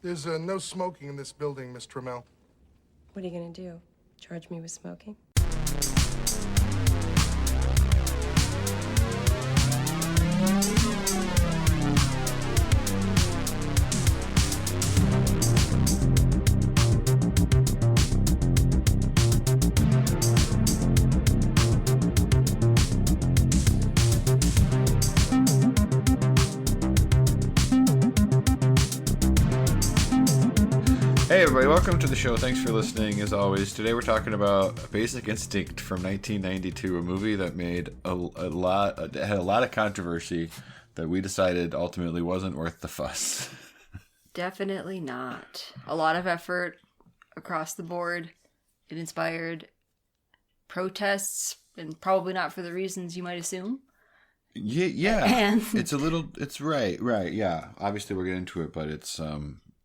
There's no smoking in this building, Miss Trammell. What are you gonna do? Charge me with smoking? Hey everybody, welcome to the show. Thanks for listening as always. Today we're talking about Basic Instinct from 1992, a movie that made had a lot of controversy that we decided ultimately wasn't worth the fuss. Definitely not. A lot of effort across the board. It inspired protests, and probably not for the reasons you might assume. Yeah. And It's right, yeah. Obviously we'll get into it, but it's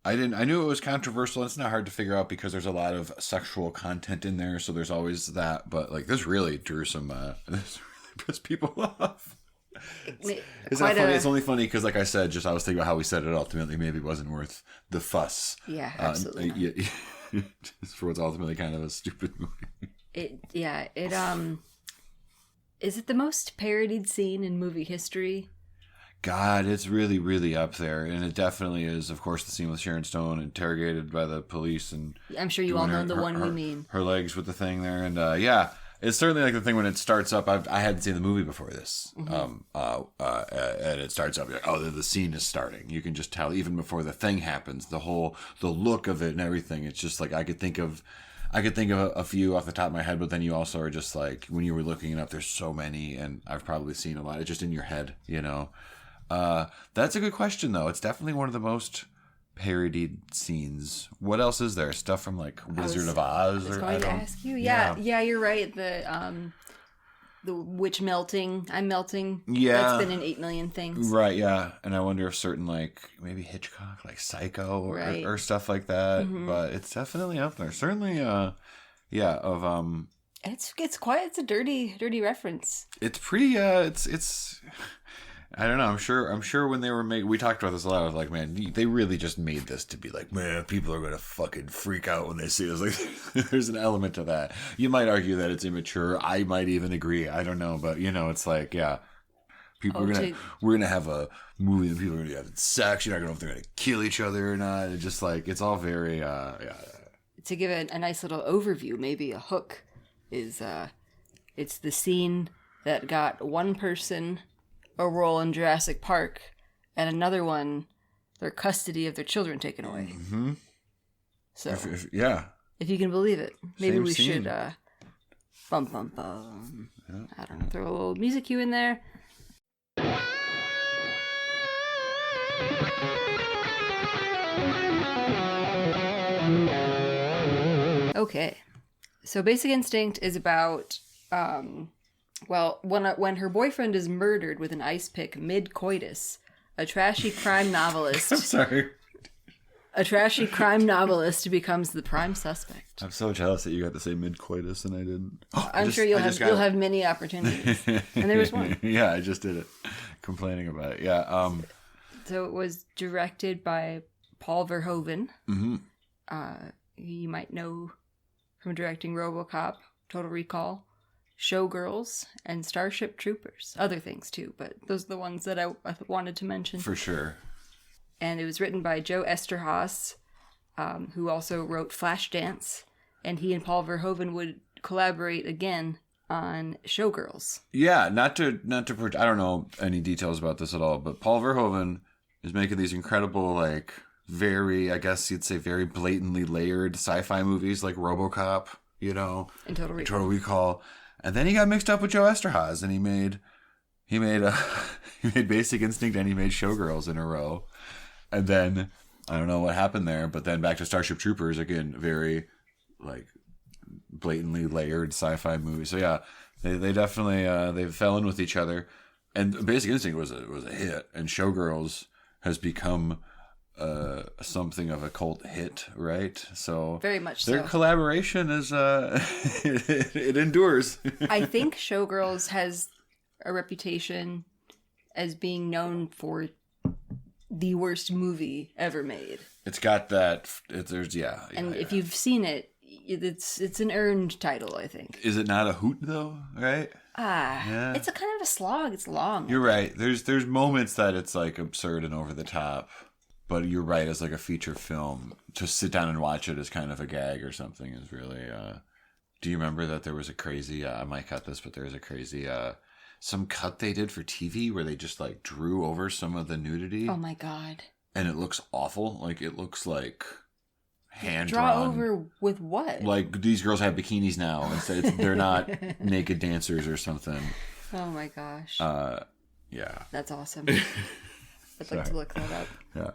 I knew it was controversial. It's not hard to figure out because there's a lot of sexual content in there, so there's always that. But like, this really drew some. This really pissed people off. It's not funny. It's only funny because, like I said, I was thinking about how we said it ultimately maybe wasn't worth the fuss. Yeah, absolutely. Just for what's ultimately kind of a stupid movie. Is it the most parodied scene in movie history? God, it's really, really up there. And it definitely is, of course, the scene with Sharon Stone interrogated by the police. And I'm sure you all know the one we mean. Her legs with the thing there. And it's certainly like the thing when it starts up. I hadn't seen the movie before this. Mm-hmm. And it starts up, you're like, oh, the scene is starting. You can just tell even before the thing happens, the look of it and everything. It's just like I could think of a few off the top of my head, but then you also are just like, when you were looking it up, there's so many, and I've probably seen a lot. It's just in your head, you know. That's a good question, though. It's definitely one of the most parodied scenes. What else is there? Stuff from like Wizard of Oz? I was going to ask you. Yeah, you're right. The witch melting. I'm melting. Yeah, that's been in 8 million things. Right. Yeah, and I wonder if certain like maybe Hitchcock, like Psycho, or stuff like that. Mm-hmm. But it's definitely up there. Certainly. It's a dirty reference. It's pretty. It's. I don't know. I'm sure when they were we talked about this a lot. I was like, man, they really just made this to be like, man, people are going to fucking freak out when they see this. Like, there's an element to that. You might argue that it's immature. I might even agree. I don't know. But, it's like, yeah, we're going to have a movie and people are going to have sex. You're not going to know if they're going to kill each other or not. It's just like, it's all very, To give it a nice little overview, maybe a hook is, it's the scene that got one person a role in Jurassic Park, and another one, their custody of their children taken away. Mm-hmm. So, if you can believe it, maybe Same we scene. should bum. Yeah. I don't know, throw a little music cue in there. Okay, so Basic Instinct is about when her boyfriend is murdered with an ice pick mid-coitus, a trashy crime novelist... I'm sorry. A trashy crime novelist becomes the prime suspect. I'm so jealous that you got to say mid-coitus and I didn't. I'm sure you'll have many opportunities. And there was one. Yeah, I just did it. Complaining about it. Yeah. So it was directed by Paul Verhoeven. Mm-hmm. You might know from directing RoboCop, Total Recall, Showgirls, and Starship Troopers. Other things too, but those are the ones that I wanted to mention. For sure. And it was written by Joe Esterhaas, who also wrote Flashdance, and he and Paul Verhoeven would collaborate again on Showgirls. Yeah, not to I don't know any details about this at all, but Paul Verhoeven is making these incredible, like, very, I guess you'd say, very blatantly layered sci-fi movies like RoboCop, and Total Total Recall. And then he got mixed up with Joe Esterhaas, and he made Basic Instinct and he made Showgirls in a row. And then I don't know what happened there, but then back to Starship Troopers again, very like blatantly layered sci-fi movie. So yeah, they definitely they fell in with each other. And Basic Instinct was a hit, and Showgirls has become something of a cult hit, right? So very much their collaboration is it endures. I think Showgirls has a reputation as being known for the worst movie ever made. It's got that. And if you've seen it, it's an earned title, I think. Is it not a hoot though? Right? Yeah. It's a kind of a slog. It's long. You're right. There's moments that it's like absurd and over the top, but you're right. As like a feature film, to sit down and watch it as kind of a gag or something is really. Do you remember that there was a crazy? I might cut this, but there was a crazy. Some cut they did for TV where they just like drew over some of the nudity. Oh my god! And it looks awful. Like it looks like hand draw drawn. Over with what? Like these girls have bikinis now. Instead, they're not naked dancers or something. Oh my gosh. Yeah. That's awesome. I'd like to look that up. Yeah.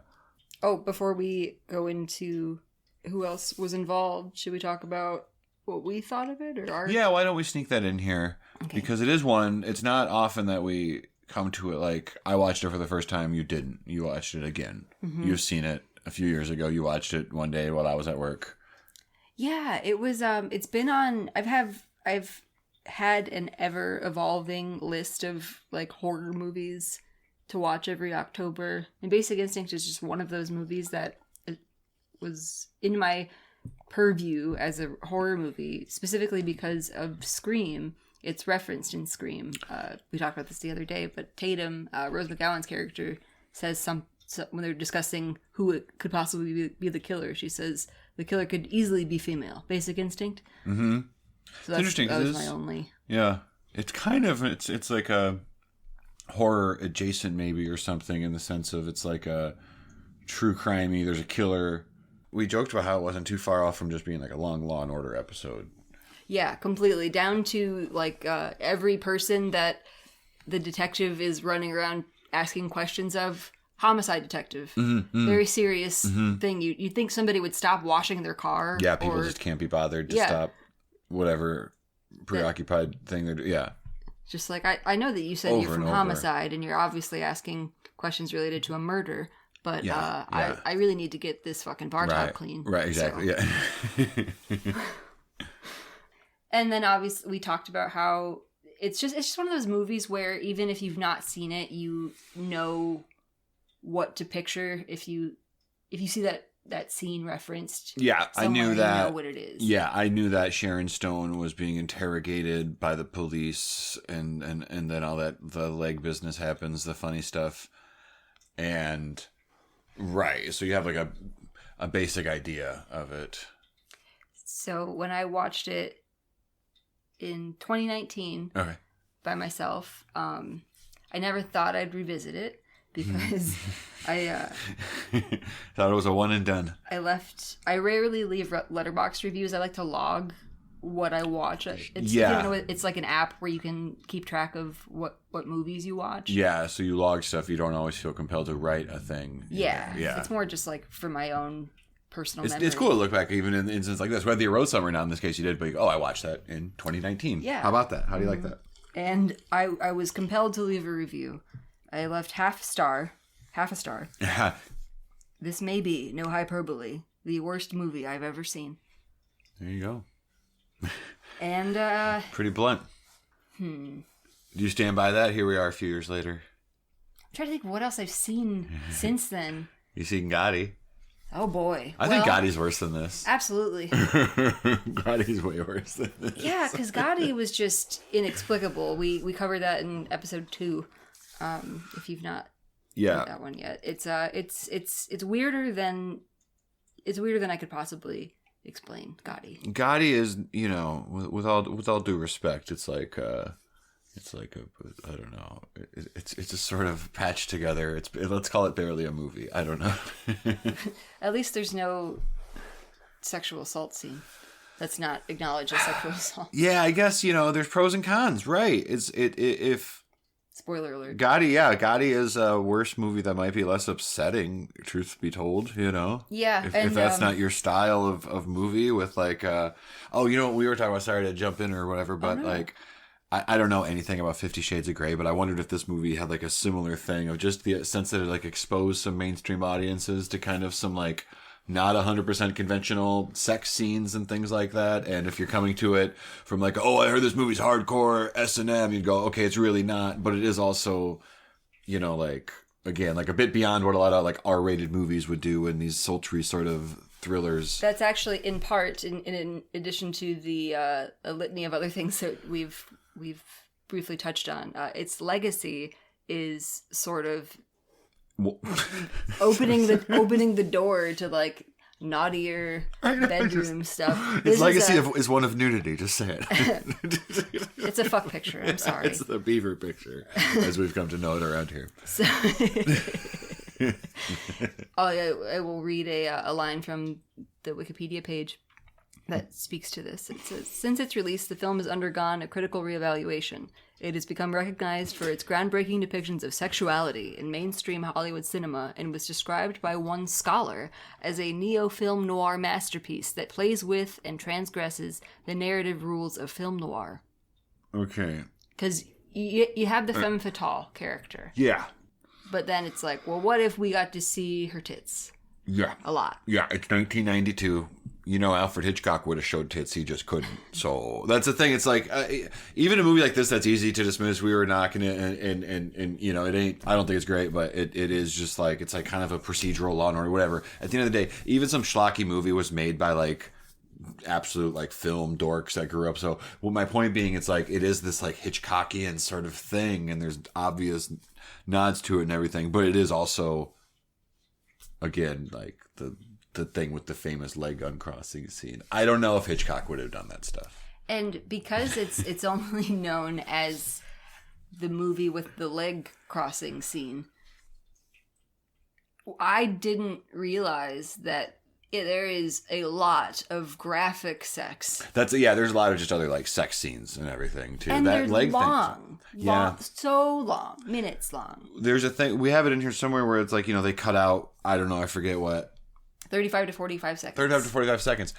Oh, before we go into who else was involved, should we talk about what we thought of it or our? Yeah. Why don't we sneak that in here? Okay. Because it is one. It's not often that we come to it like I watched it for the first time. You didn't. You watched it again. Mm-hmm. You've seen it a few years ago. You watched it one day while I was at work. Yeah, it was. It's been on. I've had an ever evolving list of like horror movies to watch every October, and Basic Instinct is just one of those movies that was in my purview as a horror movie, specifically because of Scream. It's referenced in Scream. We talked about this the other day, but Tatum, Rose McGowan's character, says when they're discussing who it could possibly be the killer, she says the killer could easily be female. Basic Instinct. Mm-hmm. So that's interesting. That was my only. Yeah, it's kind of it's like a horror adjacent maybe or something in the sense of it's like a true crimey. There's a killer. We joked about how it wasn't too far off from just being like a long Law and Order episode. Yeah, completely. Down to like every person that the detective is running around asking questions of. Homicide detective. Mm-hmm. Very serious thing. You'd think somebody would stop washing their car. Yeah, people just can't be bothered to stop whatever preoccupied thing they're doing. Yeah. Just like, I know that you said you're from homicide and you're obviously asking questions related to a murder, but I really need to get this fucking bar top clean. Right, exactly, so. Yeah. And then obviously we talked about how it's just one of those movies where even if you've not seen it, you know what to picture if you see that scene referenced. Yeah, I knew that. You know what it is. Yeah, I knew that Sharon Stone was being interrogated by the police, and then all that the leg business happens, the funny stuff, and so you have like a basic idea of it. So when I watched it in 2019 by myself, I never thought I'd revisit it. Because I thought it was a one and done. I rarely leave letterboxd reviews. I like to log what I watch. It's like an app where you can keep track of what movies you watch. Yeah, so you log stuff. You don't always feel compelled to write a thing. Yeah. It's more just like for my own personal memory. It's cool to look back even in instances like this. Whether you wrote somewhere now, in this case you did, but I watched that in 2019. Yeah. How about that? How do you like that? And I was compelled to leave a review. I left half a star. This may be, no hyperbole, the worst movie I've ever seen. There you go. And, pretty blunt. Do you stand by that? Here we are a few years later. I'm trying to think of what else I've seen since then. You seen Gotti? Oh, boy. I think Gotti's worse than this. Absolutely. Gotti's way worse than this. Yeah, because Gotti was just inexplicable. We covered that in episode 2. If you've not read that one yet, it's weirder than I could possibly explain. Gotti is, with all due respect, it's like I don't know, it's just sort of patched together. Let's call it barely a movie. I don't know. At least there's no sexual assault scene. That's not acknowledged as sexual assault. Yeah, I guess there's pros and cons, right? If spoiler alert. Gotti is a worse movie that might be less upsetting, truth be told, Yeah. If that's not your style of movie with like, we were talking about, sorry to jump in or whatever, but like, I don't know anything about 50 Shades of Grey, but I wondered if this movie had like a similar thing of just the sense that it like exposed some mainstream audiences to kind of some like, not 100% conventional sex scenes and things like that. And if you're coming to it from like, I heard this movie's hardcore S&M, you'd go, okay, it's really not. But it is also, like again, like a bit beyond what a lot of like R-rated movies would do in these sultry sort of thrillers. That's actually in part, in addition to the a litany of other things that we've briefly touched on. Its legacy is sort of opening the door to like naughtier bedroom stuff. Its legacy is one of nudity. Just say it. It's a fuck picture. I'm sorry. It's the beaver picture, as we've come to know it around here. So, I will read a line from the Wikipedia page that speaks to this. It says, since its release, the film has undergone a critical reevaluation. It has become recognized for its groundbreaking depictions of sexuality in mainstream Hollywood cinema and was described by one scholar as a neo-film noir masterpiece that plays with and transgresses the narrative rules of film noir. Okay. Because you have the femme fatale character. Yeah. But then it's like, well, what if we got to see her tits? Yeah. A lot. Yeah, it's 1992. You know, Alfred Hitchcock would have showed tits. He just couldn't. So that's the thing. It's like, even a movie like this that's easy to dismiss, we were knocking it, and you know, it ain't, I don't think it's great, but it is just like, it's like kind of a procedural Law and Order, whatever. At the end of the day, even some schlocky movie was made by like absolute like film dorks that grew up. So, well, my point being, it's like, it is this like Hitchcockian sort of thing, and there's obvious nods to it and everything, but it is also, again, like the thing with the famous leg uncrossing scene. I don't know if Hitchcock would have done that stuff. And because it's only known as the movie with the leg crossing scene, I didn't realize that there is a lot of graphic sex. There's a lot of just other like sex scenes and everything too. And that they're leg long, thing. Yeah. So long, minutes long. There's a thing, we have it in here somewhere where it's like, you know, they cut out, I don't know, I forget what, 35 to 45 seconds. 35 to 45 seconds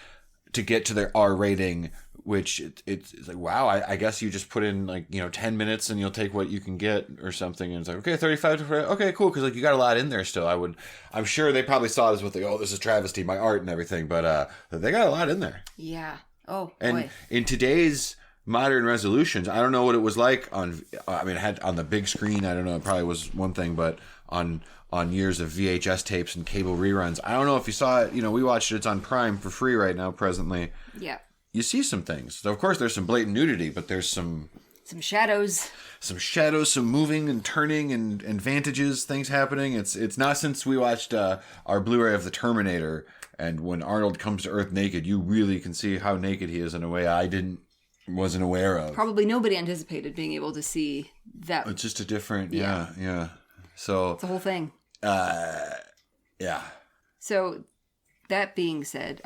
to get to their R rating, which it's like, wow, I guess you just put in like, you know, 10 minutes and you'll take what you can get or something. And it's like, okay, 35 to 45, okay, cool. Cause like you got a lot in there still. I'm sure they probably saw this with the, oh, this is travesty, my art and everything, but they got a lot in there. Yeah. Oh, and boy. In today's modern resolutions, I don't know what it was like on, I mean, it had on the big screen, I don't know, it probably was one thing, but on years of VHS tapes and cable reruns. I don't know if you saw it. You know, we watched it. It's on Prime for free right now, presently. Yeah. You see some things. So, of course, there's some blatant nudity, but there's some shadows. Some shadows, some moving and turning and vantages, things happening. It's not since we watched our Blu-ray of The Terminator, and when Arnold comes to Earth naked, you really can see how naked he is in a way I wasn't aware of. Probably nobody anticipated being able to see that. It's just a different, yeah. So it's the whole thing. Yeah. So, that being said,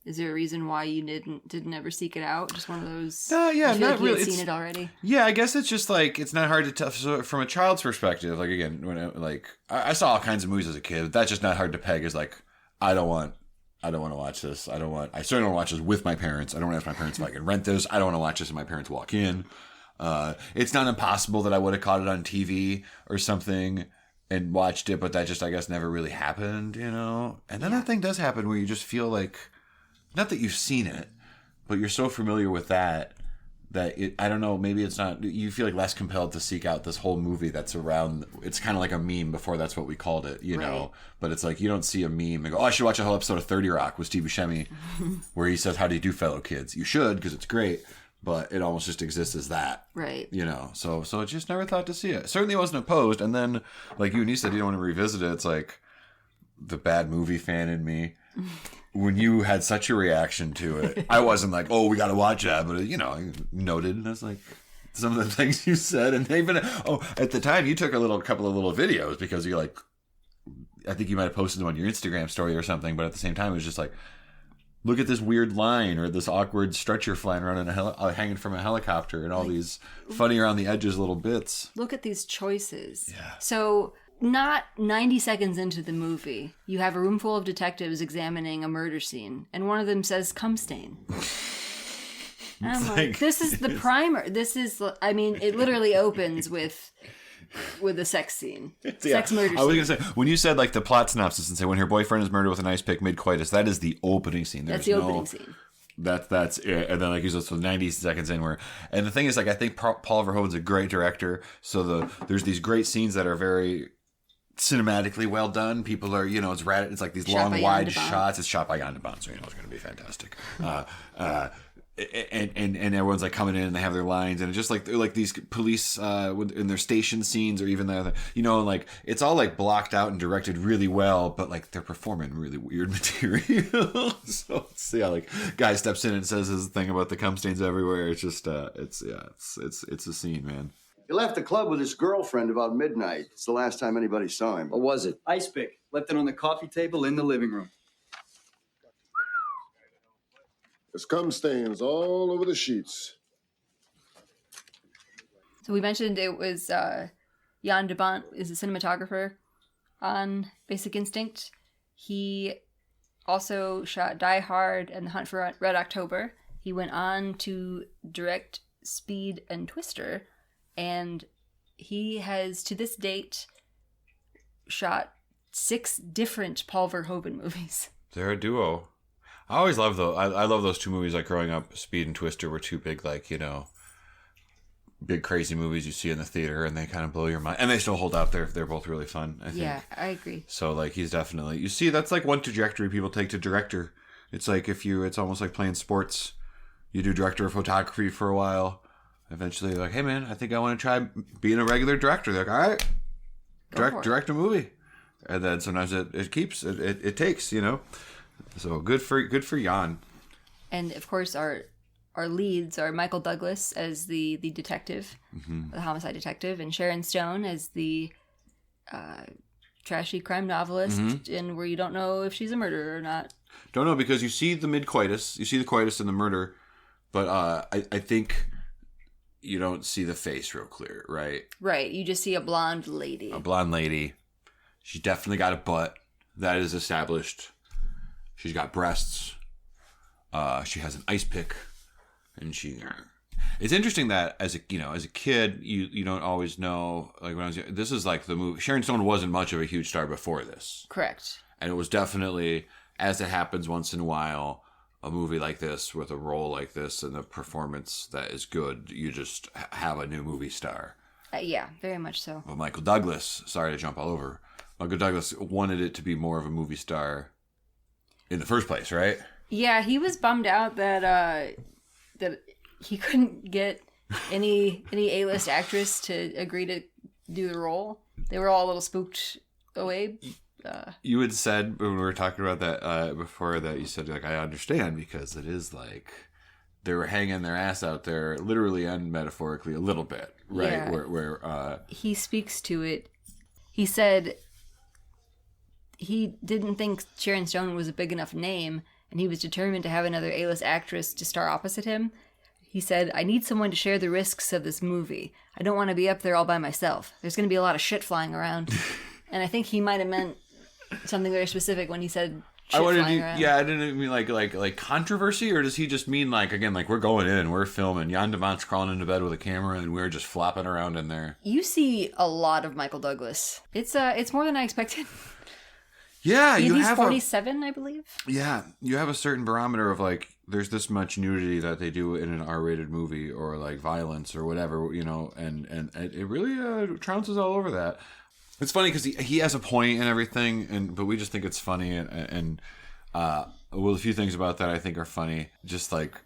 is there a reason why you didn't ever seek it out? Just one of those. Yeah, not not really. really. You'd seen it already. Yeah, I guess it's just like it's not hard to tell. So from a child's perspective, like again, when I saw all kinds of movies as a kid. That's just not hard to peg. As like I don't want to watch this. I certainly don't want to watch this with my parents. I don't want to ask my parents if I can rent this. I don't want to watch this if my parents walk in. It's not impossible that I would have caught it on TV or something and watched it, but that just, I guess, never really happened, you know? And then that thing does happen where you just feel like, not that you've seen it, but you're so familiar with that I don't know, maybe it's not, you feel like less compelled to seek out this whole movie that's around, it's kind of like a meme before that's what we called it, you know? But it's like, you don't see a meme and go, oh, I should watch a whole episode of 30 Rock with Steve Buscemi, where he says, how do you do, fellow kids? You should, because it's great. But it almost just exists as that. Right. You know, so it just never thought to see it. Certainly wasn't opposed. And then, like you and you said, you don't want to revisit it. It's like the bad movie fan in me. When you had such a reaction to it, I wasn't like, oh, we got to watch that. But, you know, I noted. And I was like, some of the things you said. And even, at the time, you took a couple of little videos because you're like, I think you might have posted them on your Instagram story or something. But at the same time, it was just like, look at this weird line or this awkward stretcher flying around hanging from a helicopter and all these funny around the edges little bits. Look at these choices. Yeah. So not 90 seconds into the movie, you have a room full of detectives examining a murder scene, and one of them says, "cum stain." And I'm like, this is the primer. This is, I mean, it literally opens with a sex scene. Sex murder scene. I was going to say, when you said like the plot synopsis and say when her boyfriend is murdered with an ice pick mid-coitus, that is the opening scene. That's the opening scene. That's it. And then like so 90 seconds in where, and the thing is like, I think Paul Verhoeven's a great director. So there's these great scenes that are very cinematically well done. People are, it's it's like these Shot by long, Jan wide de Bont. shots. It's shot by Jan de Bont, so it's going to be fantastic. And everyone's like coming in and they have their lines, and it's just like they're like these police in their station scenes, or even like it's all like blocked out and directed really well, but like they're performing really weird material. So like guy steps in and says his thing about the cum stains everywhere. It's just it's a scene, man. He left the club with his girlfriend about midnight. It's the last time anybody saw him. What was it? Ice pick. Left it on the coffee table in the living room. There's cum stains all over the sheets. So we mentioned it was Jan de Bont is a cinematographer on Basic Instinct. He also shot Die Hard and The Hunt for Red October. He went on to direct Speed and Twister, and he has, to this date, shot 6 different Paul Verhoeven movies. They're a duo. I always love those. I love those two movies. Like growing up, Speed and Twister were two big, big crazy movies you see in the theater, and they kind of blow your mind. And they still hold up. They're both really fun, I think. Yeah, I agree. So like he's definitely, you see, that's like one trajectory people take to director. It's like it's almost like playing sports. You do director of photography for a while. Eventually they're like, hey man, I think I want to try being a regular director. They're like, all right, direct a movie. And then sometimes it takes, So good for Jan. And of course, our leads are Michael Douglas as the detective, the homicide detective, and Sharon Stone as the trashy crime novelist, and where you don't know if she's a murderer or not. Don't know, because you see the mid-coitus, you see the coitus and the murder, but I think you don't see the face real clear, right? Right, you just see a blonde lady. A blonde lady. She's definitely got a butt. That is established. She's got breasts. She has an ice pick, and It's interesting that as a kid, you don't always know. Like when I was young, this is like the movie. Sharon Stone wasn't much of a huge star before this. Correct. And it was definitely, as it happens once in a while, a movie like this with a role like this and a performance that is good, you just have a new movie star. Yeah, very much so. But Michael Douglas, sorry to jump all over, Michael Douglas wanted it to be more of a movie star in the first place, right? Yeah, he was bummed out that he couldn't get any A-list actress to agree to do the role. They were all a little spooked away. You had said when we were talking about that before, that you said, like, I understand, because it is like they were hanging their ass out there, literally and metaphorically, a little bit, right? Yeah. Where he speaks to it. He said he didn't think Sharon Stone was a big enough name, and he was determined to have another A-list actress to star opposite him. He said, I need someone to share the risks of this movie. I don't want to be up there all by myself. There's going to be a lot of shit flying around. And I think he might have meant something very specific when he said shit flying around. Yeah, I didn't mean like controversy, or does he just mean like, again, like we're going in, we're filming, Jan de Bont's crawling into bed with a camera, and we're just flopping around in there. You see a lot of Michael Douglas. It's more than I expected. Yeah, he's 47, I believe. Yeah, you have a certain barometer of like, there's this much nudity that they do in an R-rated movie, or like violence or whatever, and it really trounces all over that. It's funny because he has a point and everything, but we just think it's funny, and a few things about that I think are funny. Just like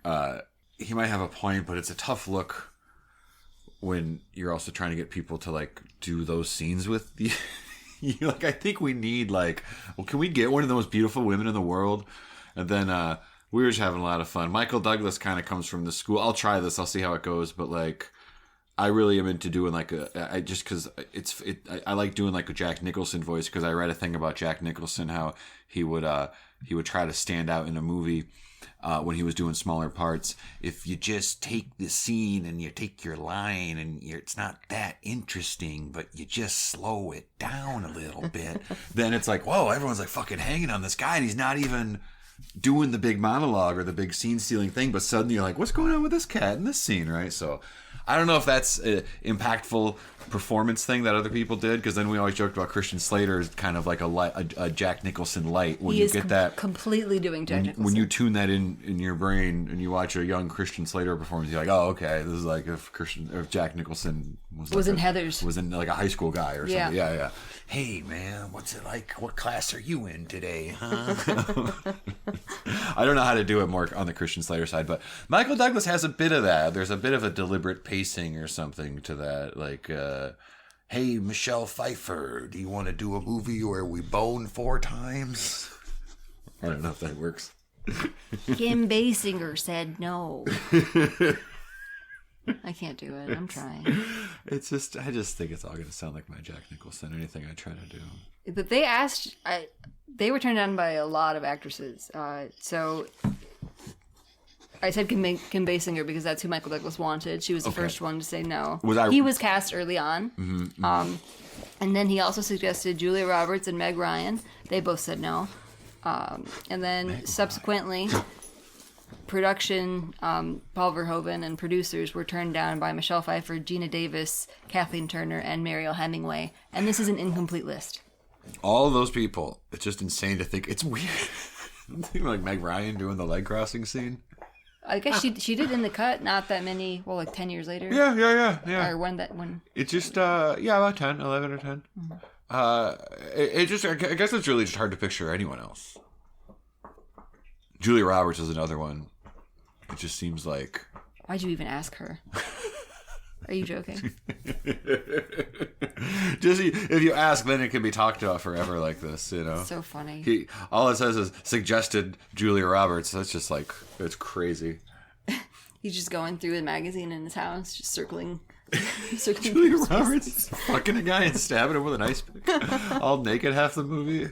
he might have a point, but it's a tough look when you're also trying to get people to like do those scenes with you. Like, I think we need like, well, can we get one of the most beautiful women in the world? And then we were just having a lot of fun. Michael Douglas kind of comes from the school. I'll try this. I'll see how it goes. But like, I really am into doing like I like doing like a Jack Nicholson voice, because I read a thing about Jack Nicholson, how he would try to stand out in a movie when he was doing smaller parts. If you just take the scene and you take your line and it's not that interesting, but you just slow it down a little bit, then it's like, whoa, everyone's like fucking hanging on this guy, and he's not even doing the big monologue or the big scene stealing thing, but suddenly you're like, what's going on with this cat in this scene, right? So I don't know if that's an impactful performance thing that other people did, because then we always joked about Christian Slater as kind of like a Jack Nicholson light. When He you is get that, completely doing Jack Nicholson. when you tune that in your brain and you watch a young Christian Slater performance, you're like, oh, okay, this is like if Jack Nicholson was in Heathers. was in like a high school guy or something. Yeah. Yeah. Hey man, what's it like? What class are you in today, huh? I don't know how to do it more on the Christian Slater side, but Michael Douglas has a bit of that. There's a bit of a deliberate pacing or something to that, like. Hey, Michelle Pfeiffer, do you want to do a movie where we bone 4 times? I don't know if that works. Kim Basinger said no. I can't do it. I'm trying. I just think it's all going to sound like my Jack Nicholson, anything I try to do. But they were turned down by a lot of actresses. So I said Kim Basinger because that's who Michael Douglas wanted. She was the first one to say no. He was cast early on. And then he also suggested Julia Roberts and Meg Ryan. They both said no. And then subsequently, production, Paul Verhoeven, and producers were turned down by Michelle Pfeiffer, Gina Davis, Kathleen Turner, and Mariel Hemingway. And this is an incomplete list. All of those people, it's just insane to think. It's weird. Like Meg Ryan doing the leg crossing scene. I guess she did in the cut, not that many, well, like 10 years later. Yeah. Or when. It just, about 10, 11 or 10. It just, I guess it's really just hard to picture anyone else. Julia Roberts is another one. It just seems like... Why'd you even ask her? Are you joking? Just if you ask, then it can be talked about forever like this, you know? So funny. All it says is suggested Julia Roberts. That's just like, it's crazy. He's just going through the magazine in his house, just circling. Julia Roberts fucking a guy and stabbing him with an ice pick. All naked half the movie.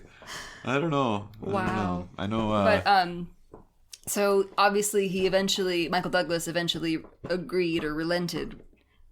I don't know. Wow. I know. But, so obviously Michael Douglas eventually agreed or relented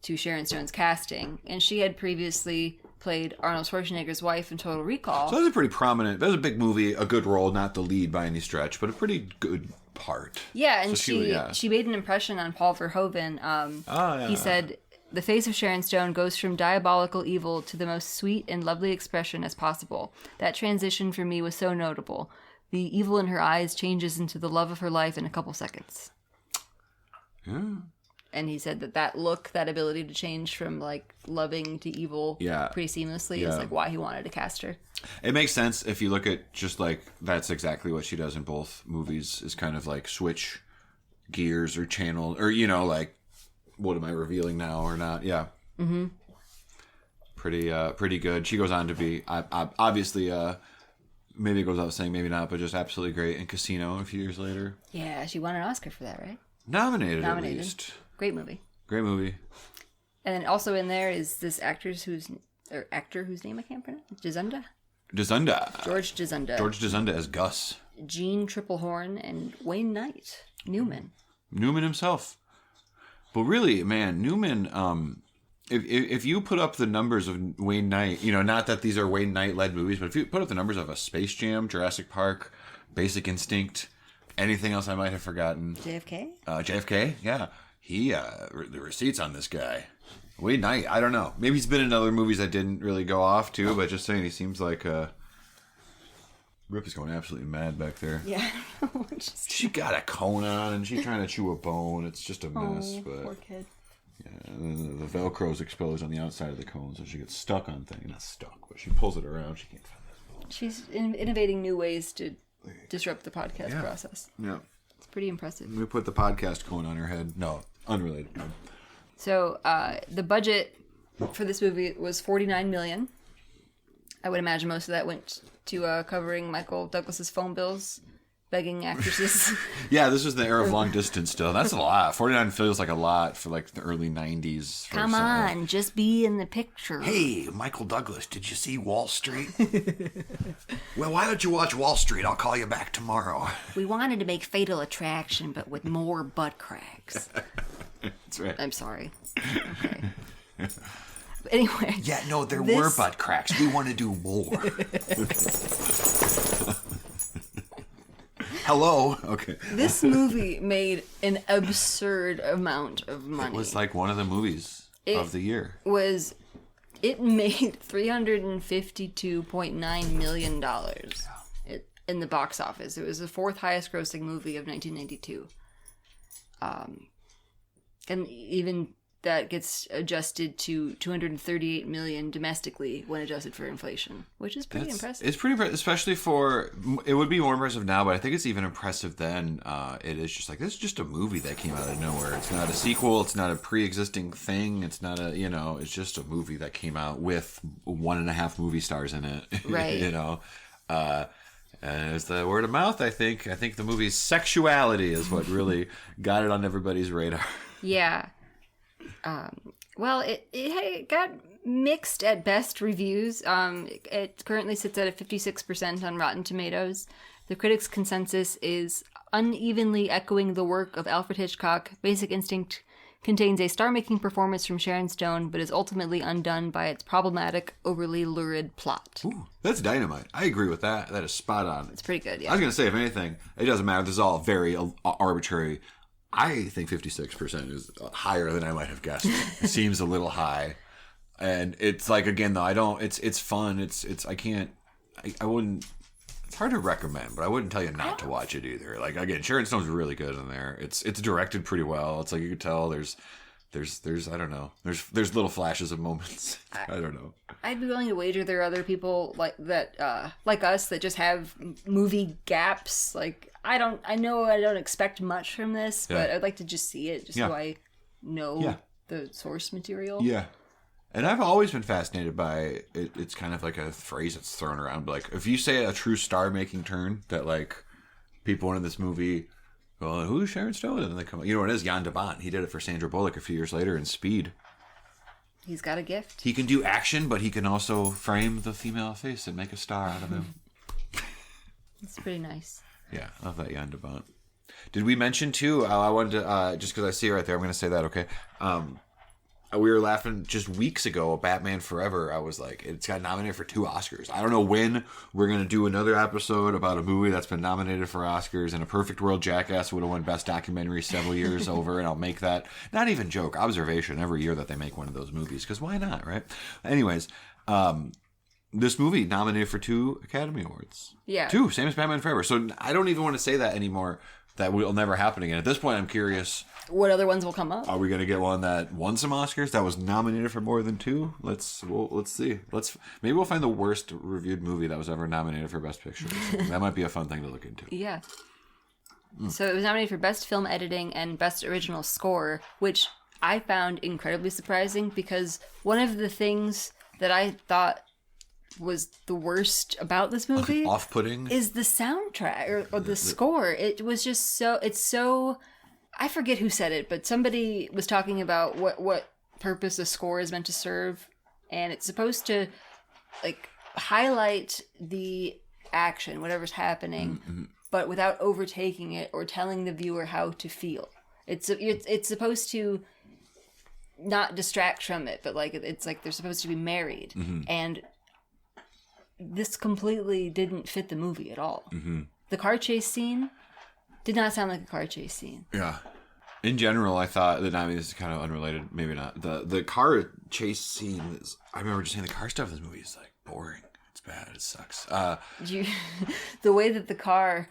to Sharon Stone's casting, and she had previously played Arnold Schwarzenegger's wife in Total Recall. So that was a pretty prominent, that was a big movie, a good role, not the lead by any stretch, but a pretty good part. Yeah, and So she made an impression on Paul Verhoeven. He said, "The face of Sharon Stone goes from diabolical evil to the most sweet and lovely expression as possible. That transition for me was so notable. The evil in her eyes changes into the love of her life in a couple seconds." Yeah. And he said that look, that ability to change from like loving to evil pretty seamlessly is like why he wanted to cast her. It makes sense if you look at just like that's exactly what she does in both movies, is kind of like switch gears or channel, or like what am I revealing now or not? Yeah. Mm-hmm. Pretty good. She goes on to be obviously maybe it goes without saying, maybe not, but just absolutely great in Casino a few years later. Yeah, she won an Oscar for that, right? Nominated. At least. Great movie. Great movie. And then also in there is this actor whose name I can't pronounce. George Dzunda as Gus. Gene Triplehorn and Wayne Knight. Newman himself. But really, man, Newman, if you put up the numbers of Wayne Knight, not that these are Wayne Knight-led movies, but if you put up the numbers of a Space Jam, Jurassic Park, Basic Instinct, anything else I might have forgotten. JFK, yeah. The receipts on this guy. Wayne Knight, I don't know. Maybe he's been in other movies that didn't really go off too, but just saying, he seems like Rip is going absolutely mad back there. Yeah. She got a cone on and she's trying to chew a bone. It's just a mess. But poor kid. Yeah, and then the Velcro's exposed on the outside of the cone, so she gets stuck on things. Not stuck, but she pulls it around. She can't find it. She's innovating new ways to disrupt the podcast process. Yeah. It's pretty impressive. We put the podcast cone on her head. No, unrelated. So the budget for this movie was $49 million. I would imagine most of that went to covering Michael Douglas's phone bills, begging actresses. Yeah, this was the era of long distance still. That's a lot. 49 feels like a lot for like the early 90s. Come on, just be in the picture. Hey, Michael Douglas, did you see Wall Street? Well, why don't you watch Wall Street? I'll call you back tomorrow. We wanted to make Fatal Attraction, but with more butt cracks. That's right. I'm sorry. Okay. But anyway. Yeah, no, there were butt cracks. We want to do more. Hello. Okay. This movie made an absurd amount of money. It was like one of the movies of the year. It made $352.9 million in the box office. It was the fourth highest grossing movie of 1992. And even that gets adjusted to $238 million domestically when adjusted for inflation, which is pretty impressive. It's pretty impressive, especially for, it would be more impressive now, but I think it's even impressive then. It is just like, this is just a movie that came out of nowhere. It's not a sequel. It's not a pre-existing thing. It's not a, it's just a movie that came out with 1.5 movie stars in it. Right. And it's the word of mouth, I think. I think the movie's sexuality is what really got it on everybody's radar. Yeah. Well, it got mixed at best reviews. It currently sits at a 56% on Rotten Tomatoes. The critics' consensus is unevenly echoing the work of Alfred Hitchcock. Basic Instinct contains a star-making performance from Sharon Stone, but is ultimately undone by its problematic, overly lurid plot. Ooh, that's dynamite. I agree with that. That is spot on. It's pretty good, yeah. I was going to say, if anything, it doesn't matter. This is all very arbitrary. I think 56% is higher than I might have guessed. It seems a little high. And it's like, again, though, it's fun. I wouldn't, it's hard to recommend, but I wouldn't tell you not to watch it either. Like, again, Sharon Stone's really good in there. It's directed pretty well. It's like, you can tell there's I don't know. There's little flashes of moments. I don't know. I'd be willing to wager there are other people like that, like us, that just have movie gaps. Like, I know I don't expect much from this, but I'd like to just see it so I know the source material. Yeah. And I've always been fascinated by it. It's kind of like a phrase that's thrown around. But like, if you say a true star-making turn that like people in this movie, well, who's Sharon Stone? And then they come, you know what it is? Jan de Bont. He did it for Sandra Bullock a few years later in Speed. He's got a gift. He can do action, but he can also frame the female face and make a star out of him. It's pretty nice. Yeah, I love that Jan de Bont. Did we mention too? I wanted to just because I see it right there, I'm going to say that. Okay. We were laughing just weeks ago at Batman Forever. I was like, it's got nominated for 2 Oscars. I don't know when we're going to do another episode about a movie that's been nominated for Oscars. In a perfect world, Jackass would have won Best Documentary several years over, and I'll make that, not even joke, observation every year that they make one of those movies, because why not, right? Anyways, this movie nominated for 2 Academy Awards. Yeah. 2, same as Batman Forever. So I don't even want to say that anymore. That will never happen again. At this point, I'm curious. What other ones will come up? Are we going to get one that won some Oscars that was nominated for more than 2? Let's see. Maybe we'll find the worst reviewed movie that was ever nominated for Best Picture. That might be a fun thing to look into. Yeah. So it was nominated for Best Film Editing and Best Original Score, which I found incredibly surprising because one of the things that I thought was the worst about this movie off-putting is the soundtrack or the score. It was just so I forget who said it, but somebody was talking about what purpose a score is meant to serve, and it's supposed to like highlight the action, whatever's happening, but without overtaking it or telling the viewer how to feel. It's supposed to not distract from it, but like it's like they're supposed to be married, and this completely didn't fit the movie at all. The car chase scene did not sound like a car chase scene. Yeah. In general, I thought that, I mean, this is kind of unrelated, maybe not. The car chase scene is, I remember just saying the car stuff in this movie is like boring. It's bad. It sucks. The way that the car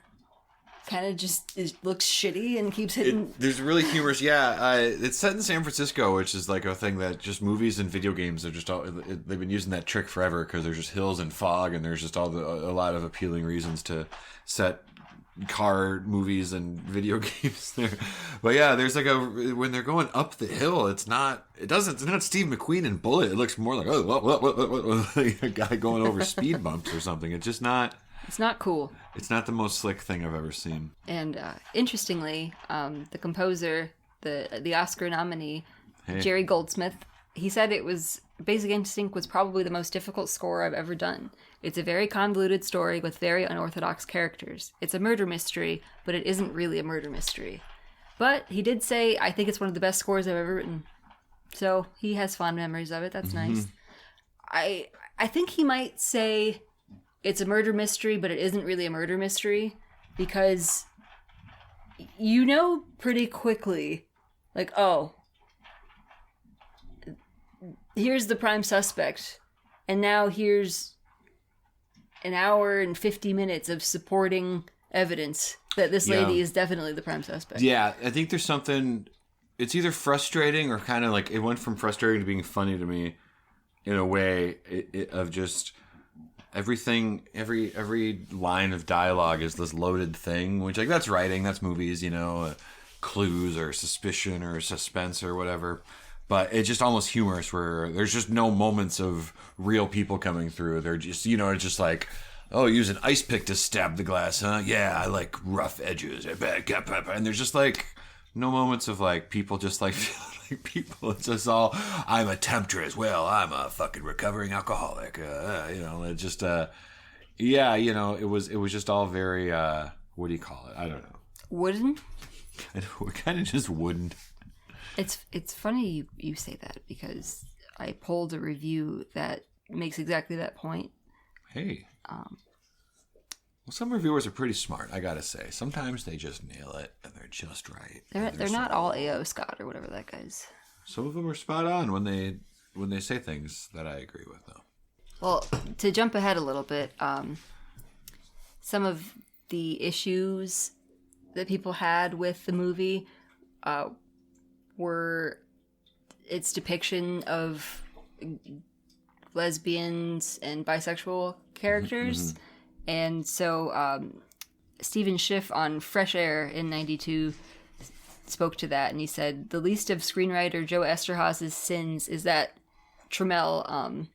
kind of just looks shitty and keeps hitting. There's really humorous. Yeah, it's set in San Francisco, which is like a thing that just movies and video games are just all. They've been using that trick forever because there's just hills and fog, and there's just a lot of appealing reasons to set car movies and video games there. But yeah, there's like when they're going up the hill, it's not Steve McQueen in Bullet. It looks more like what a guy going over speed bumps or something. It's just not. It's not cool. It's not the most slick thing I've ever seen. And interestingly, the composer, the Oscar nominee, Jerry Goldsmith, he said it was Basic Instinct was probably the most difficult score I've ever done. It's a very convoluted story with very unorthodox characters. It's a murder mystery, but it isn't really a murder mystery. But he did say, I think it's one of the best scores I've ever written. So he has fond memories of it. That's nice. I think he might say it's a murder mystery, but it isn't really a murder mystery. because you know pretty quickly, like, oh, here's the prime suspect, and now here's an hour and 50 minutes of supporting evidence that this lady is definitely the prime suspect. Yeah, I think there's something... It's either frustrating or kind of like... It went from frustrating to being funny to me in a way of just... Everything, every line of dialogue is this loaded thing, which, like, that's writing, that's movies, you know, clues or suspicion or suspense or whatever. But it's just almost humorous where there's just no moments of real people coming through. They're just, you know, it's just like, oh, use an ice pick to stab the glass, huh? Yeah, I like rough edges. And there's just like no moments of like people just like feeling like people. It's just all, I'm a temptress. Well, I'm a fucking recovering alcoholic. You know, it just, yeah, you know, it was just all very, what do you call it? I don't know. Wooden? Kind of just wooden. It's funny you say that because I pulled a review that makes exactly that point. Hey. Well, some reviewers are pretty smart, I gotta say. Sometimes they just nail it, and they're just right. They're not all A.O. Scott or whatever that guy's. Some of them are spot on when they say things that I agree with, though. Well, to jump ahead a little bit, some of the issues that people had with the movie were its depiction of lesbians and bisexual characters. Mm-hmm. And so Stephen Schiff on Fresh Air in 92 spoke to that, and he said, the least of screenwriter Joe Esterhazy's sins is that Trammell...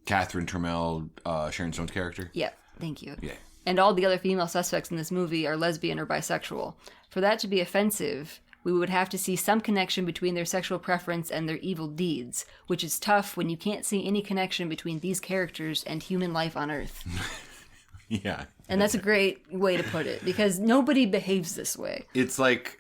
Catherine Trammell, Sharon Stone's character? Yeah, thank you. Yeah. And all the other female suspects in this movie are lesbian or bisexual. For that to be offensive, we would have to see some connection between their sexual preference and their evil deeds, which is tough when you can't see any connection between these characters and human life on Earth. Yeah. And that's a great way to put it, because nobody behaves this way. It's like,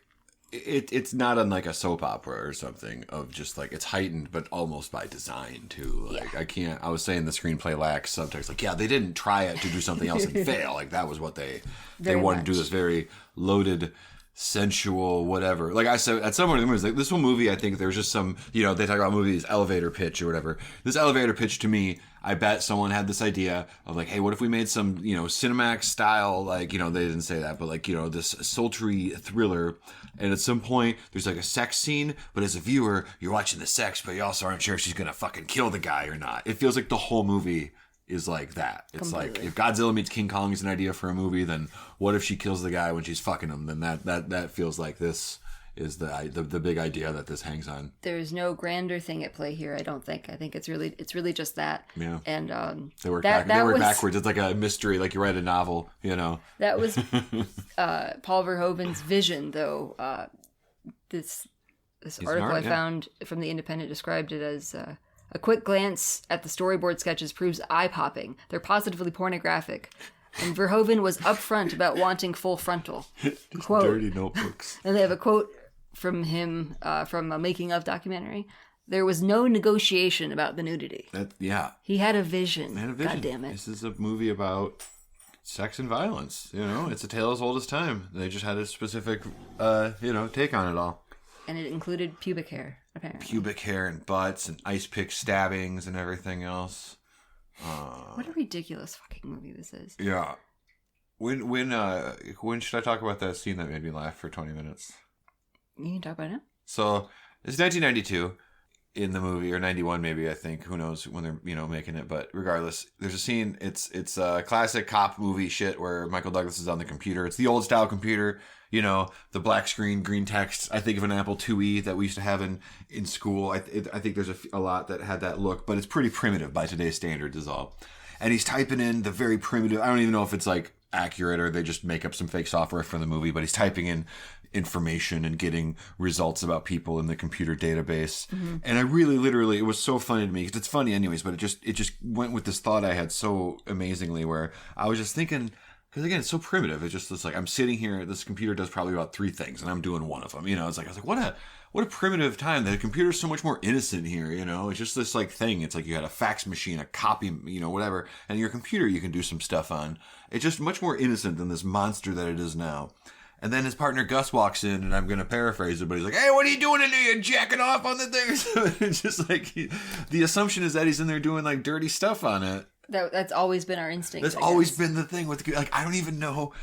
it's not unlike a soap opera or something of just like, it's heightened, but almost by design too. Like, yeah. I was saying the screenplay lacks subtext. Like, yeah, they didn't try it to do something else and fail. Like, that was what they wanted to do, this very loaded, sensual, whatever. Like I said, at some point in the movie, like, this whole movie, I think there was just some, you know, they talk about movies, elevator pitch or whatever. This elevator pitch to me, I bet someone had this idea of like, hey, what if we made some, you know, Cinemax style, like, you know, they didn't say that, but like, you know, this sultry thriller. And at some point, there's like a sex scene, but as a viewer, you're watching the sex, but you also aren't sure if she's going to fucking kill the guy or not. It feels like the whole movie is like that. It's completely. Like, if Godzilla meets King Kong is an idea for a movie, then what if she kills the guy when she's fucking him? Then that feels like this is the big idea that this hangs on. There's no grander thing at play here, I don't think. I think it's really just that. Yeah. And they work backwards. It's like a mystery, like you write a novel, you know. That was Paul Verhoeven's vision, though. This article I found from The Independent described it as a quick glance at the storyboard sketches proves eye-popping. They're positively pornographic. And Verhoeven was upfront about wanting full frontal. Quote, dirty notebooks. And they have a quote from him from a making of documentary. There was no negotiation about the nudity. He had a vision. God damn it. This is a movie about sex and violence. You know, it's a tale as old as time. They just had a specific, take on it all. And it included pubic hair, apparently. Pubic hair and butts and ice pick stabbings and everything else. What a ridiculous fucking movie this is. Yeah. When should I talk about that scene that made me laugh for 20 minutes? You can talk about it now. So, it's 1992 in the movie, or 91 maybe, I think. Who knows when they're, making it. But regardless, there's a scene, it's a classic cop movie shit where Michael Douglas is on the computer. It's the old style computer, the black screen, green text. I think of an Apple IIe that we used to have in school. I think there's a lot that had that look, but it's pretty primitive by today's standards is all. And he's typing in the very primitive, I don't even know if it's like accurate or they just make up some fake software for the movie, but he's typing in information and getting results about people in the computer database. Mm-hmm. And I really literally, it was so funny to me because it's funny anyways, but it just went with this thought I had so amazingly where I was just thinking, Because again, it's so primitive. It's like I'm sitting here. This computer does probably about 3 things, and I'm doing one of them. You know, it's like I was like, what a primitive time. The computer's so much more innocent here. You know, it's just this like thing. It's like you had a fax machine, a copy, you know, whatever, and your computer you can do some stuff on. It's just much more innocent than this monster that it is now. And then his partner Gus walks in, and I'm going to paraphrase it, but he's like, "Hey, what are you doing in there? You're jacking off on the thing?" So it's just like the assumption is that he's in there doing like dirty stuff on it. That's always been our instinct. That's always been the thing with like I don't even know.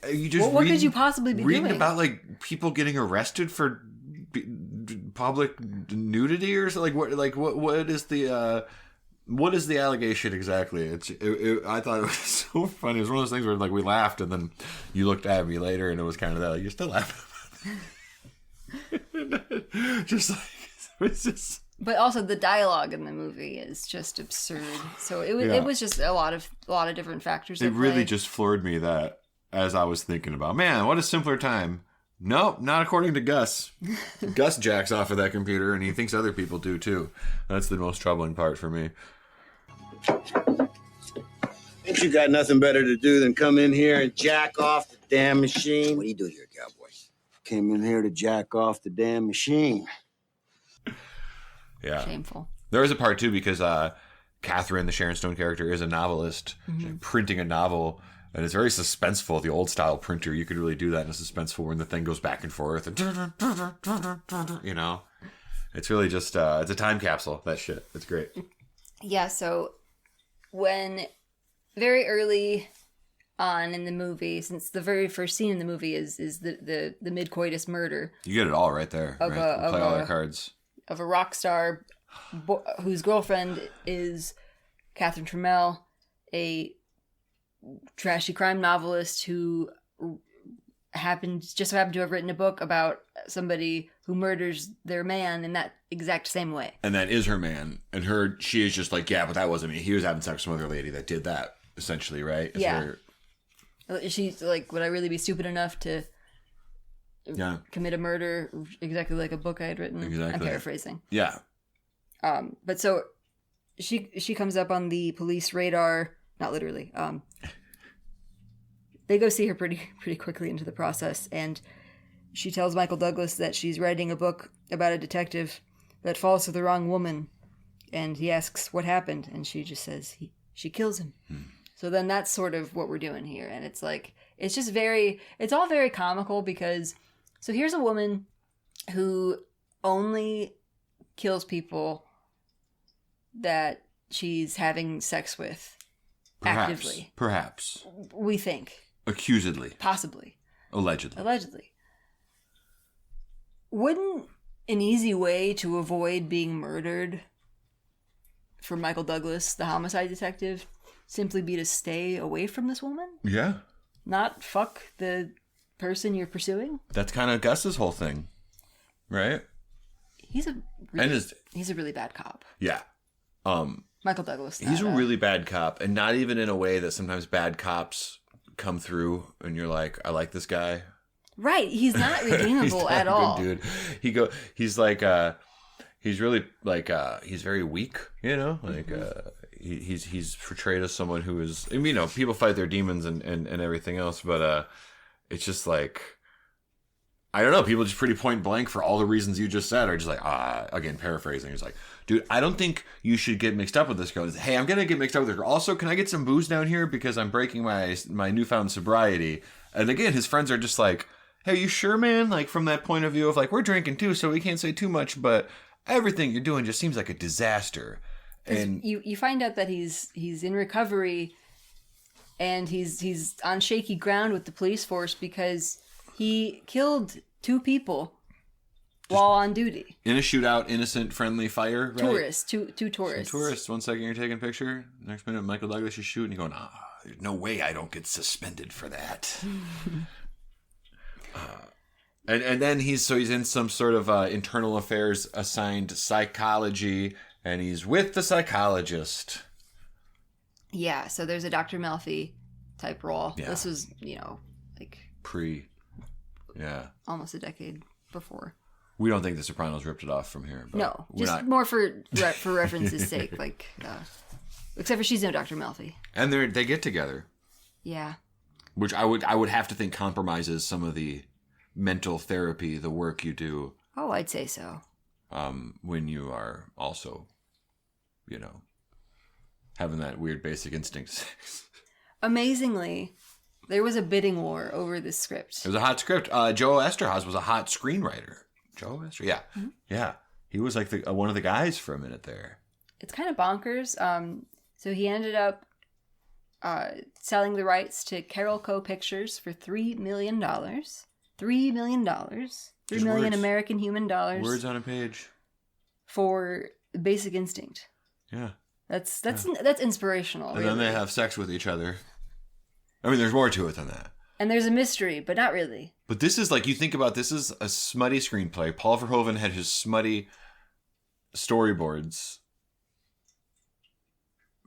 You just what could you possibly be reading doing? about like people getting arrested for public nudity or something? What is the allegation exactly? I thought it was so funny. It was one of those things where like we laughed and then you looked at me later and it was kind of that like you're still laughing about that. Just like it's just. But also the dialogue in the movie is just absurd. So it was just a lot of different factors. It really just floored me that as I was thinking about, man, what a simpler time. Nope, not according to Gus. Gus jacks off of that computer and he thinks other people do too. That's the most troubling part for me. Ain't you got nothing better to do than come in here and jack off the damn machine? What do you do here, cowboy? Came in here to jack off the damn machine. Yeah. Shameful. There is a part too because Catherine, the Sharon Stone character, is a novelist, printing a novel, and it's very suspenseful. The old style printer, you could really do that in a suspenseful when the thing goes back and forth, and you know, it's really just it's a time capsule. That shit, it's great. Yeah. So when very early on in the movie, since the very first scene in the movie is the mid-coitus murder. You get it all right there. Of right? Play all their cards. Of a rock star whose girlfriend is Catherine Trammell, a trashy crime novelist who just so happened to have written a book about somebody who murders their man in that exact same way. And that is her man. And she is just like, yeah, but that wasn't me. He was having sex with some other lady that did that, essentially, right? Yeah. She's like, would I really be stupid enough to commit a murder exactly like a book I had written? Exactly. I'm paraphrasing. Yeah. But so she comes up on the police radar, not literally. They go see her pretty quickly into the process, and she tells Michael Douglas that she's writing a book about a detective that falls for the wrong woman, and he asks what happened, and she just says she kills him. So then that's sort of what we're doing here, and it's like it's all very comical because so here's a woman who only kills people that she's having sex with actively. Perhaps. We think. Accusedly. Possibly. Allegedly. Wouldn't an easy way to avoid being murdered for Michael Douglas, the homicide detective, simply be to stay away from this woman? Yeah. Not fuck the person you're pursuing? That's kind of Gus's whole thing, right? He's a really bad cop. Yeah. Michael Douglas. He's a really bad cop, and not even in a way that sometimes bad cops come through and you're like, I like this guy. Right. He's not redeemable at all. Dude. He's like he's really like he's very weak, you know? Like he's portrayed as someone who is, I mean, you know, people fight their demons and everything else, but it's just like, I don't know, people just pretty point blank for all the reasons you just said are just like, again, paraphrasing, it's like, dude, I don't think you should get mixed up with this girl. Hey, I'm gonna get mixed up with her. Also, can I get some booze down here because I'm breaking my newfound sobriety? And again, his friends are just like, hey, you sure, man? Like from that point of view of like, we're drinking too, so we can't say too much, but everything you're doing just seems like a disaster. And you find out that he's in recovery, and he's on shaky ground with the police force because he killed 2 people while on duty. In a shootout, innocent, friendly fire, right? Tourists, two tourists. Some tourists. 1 second, you're taking a picture. Next minute, Michael Douglas is shooting. You're going, there's no way I don't get suspended for that. And then he's in some sort of internal affairs assigned psychology, and he's with the psychologist. Yeah, so there's a Dr. Melfi type role. Yeah. This was, like almost a decade before. We don't think The Sopranos ripped it off from here. But no, just more for reference's sake. Like, except for she's no Dr. Melfi. And they get together. Yeah. which I would have to think compromises some of the mental therapy, the work you do. Oh, I'd say so. When you are also, having that weird basic instinct sex. Amazingly, there was a bidding war over this script. It was a hot script. Joe Esterhazy was a hot screenwriter. Joe Ester, yeah, yeah. He was like one of the guys for a minute there. It's kind of bonkers. So he ended up selling the rights to Carol Co. Pictures for $3 million. $3 million. $3 million words. American human dollars. Words on a page. For Basic Instinct. Yeah. That's inspirational. And really. then they have sex with each other. I mean, there's more to it than that. And there's a mystery, but not really. But this is like, you think about, this is a smutty screenplay. Paul Verhoeven had his smutty storyboards.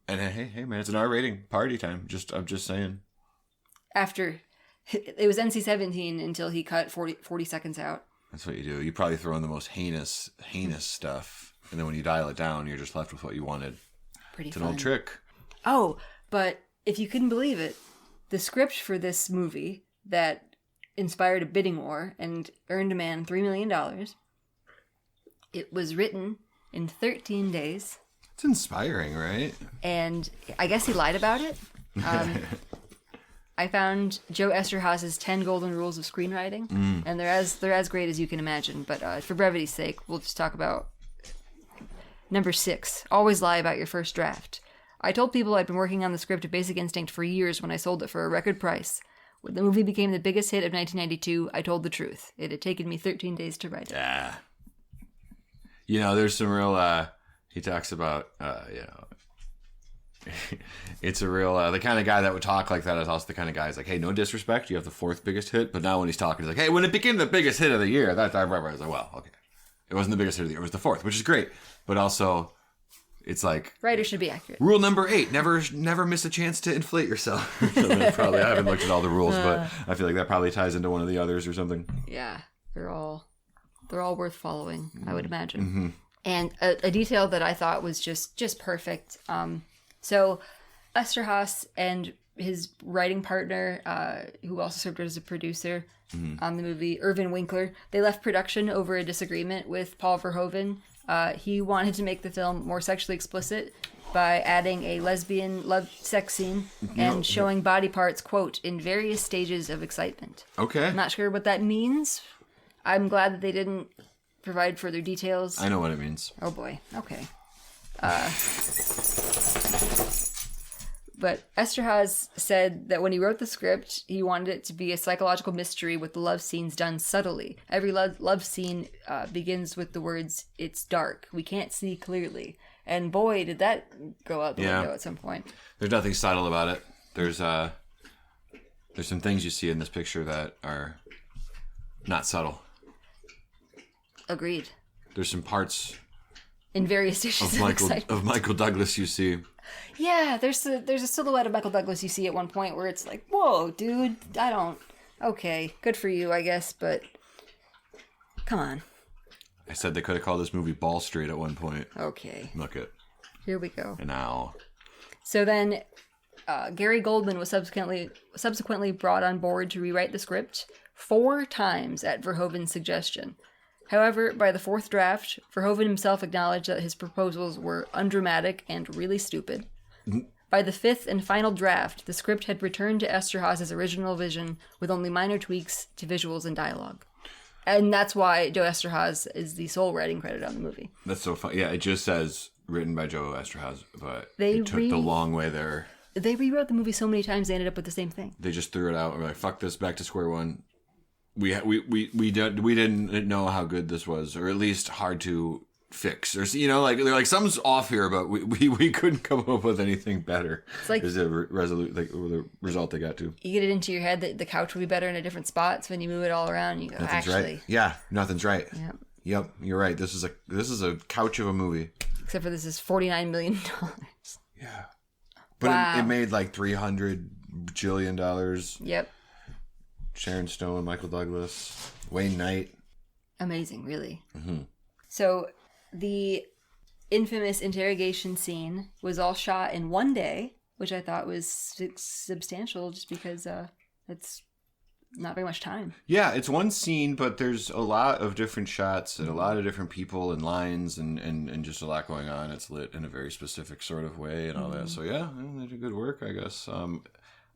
And hey man, it's an R rating, party time. I'm just saying. After, it was NC-17 until he cut 40 seconds out. That's what you do. You probably throw in the most heinous stuff. And then when you dial it down, you're just left with what you wanted. Pretty It's fun. an old trick. Oh, but if you couldn't believe it, the script for this movie that inspired a bidding war and earned a man $3 million, it was written in 13 days. It's inspiring, right? And I guess he lied about it. I found Joe Esterhazy's 10 Golden Rules of Screenwriting, and they're as great as you can imagine. But for brevity's sake, we'll just talk about number 6. Always lie about your first draft. I told people I'd been working on the script of Basic Instinct for years when I sold it for a record price. When the movie became the biggest hit of 1992, I told the truth. It had taken me 13 days to write it. Yeah. There's some real, he talks about, it's a real, the kind of guy that would talk like that is also the kind of guy who's like, hey, no disrespect, you have the 4th biggest hit. But now when he's talking, he's like, hey, when it became the biggest hit of the year, I was like, well, okay. It wasn't the biggest hit of the year, it was the 4th, which is great. But also, it's like, Writers should be accurate. Rule number 8, never miss a chance to inflate yourself. Probably, I haven't looked at all the rules, but I feel like that probably ties into one of the others or something. Yeah, they're all worth following, I would imagine. Mm-hmm. And a detail that I thought was just perfect. So Esterhazy and his writing partner, who also served as a producer on the movie, Irvin Winkler, they left production over a disagreement with Paul Verhoeven. He wanted to make the film more sexually explicit by adding a lesbian love sex scene and showing body parts, quote, in various stages of excitement. Okay. I'm not sure what that means. I'm glad that they didn't provide further details. I know what it means. Oh boy. Okay. But Esterhazy said that when he wrote the script, he wanted it to be a psychological mystery with the love scenes done subtly. Every love scene begins with the words, "It's dark. We can't see clearly." And boy, did that go out the window at some point. There's nothing subtle about it. There's some things you see in this picture that are not subtle. Agreed. There's some parts In various stages of excitement. of Michael Douglas you see. Yeah, there's a silhouette of Michael Douglas you see at one point where it's like, whoa, dude, okay, good for you, I guess, but come on. I said they could have called this movie Ball Street at one point. Okay. Look it. Here we go. And now. So then Gary Goldman was subsequently brought on board to rewrite the script 4 times at Verhoeven's suggestion. However, by the 4th draft, Verhoeven himself acknowledged that his proposals were undramatic and really stupid. By the 5th and final draft, the script had returned to Esterhazy's original vision with only minor tweaks to visuals and dialogue. And that's why Joe Esterhazy is the sole writing credit on the movie. That's so fun. Yeah, it just says written by Joe Esterhazy, but They it took the long way there. They rewrote the movie so many times they ended up with the same thing. They just threw it out and were like, fuck this, back to square one. We didn't know how good this was, or at least hard to fix. Or they're like something's off here, but we couldn't come up with anything better. It's like is the result they got to. You get it into your head that the couch will be better in a different spot, so when you move it all around, you go, Nothing's actually, right. Yeah, nothing's right. Yep, you're right. This is a couch of a movie. Except for this is $49 million. Yeah, but wow. it made like $300 billion. Yep. Sharon Stone, Michael Douglas, Wayne Knight. Amazing, really. Mm-hmm. So the infamous interrogation scene was all shot in one day, which I thought was substantial just because It's not very much time. Yeah, it's one scene, but there's a lot of different shots and a lot of different people and lines and just a lot going on. It's lit in a very specific sort of way and all that. So yeah, they did good work, I guess.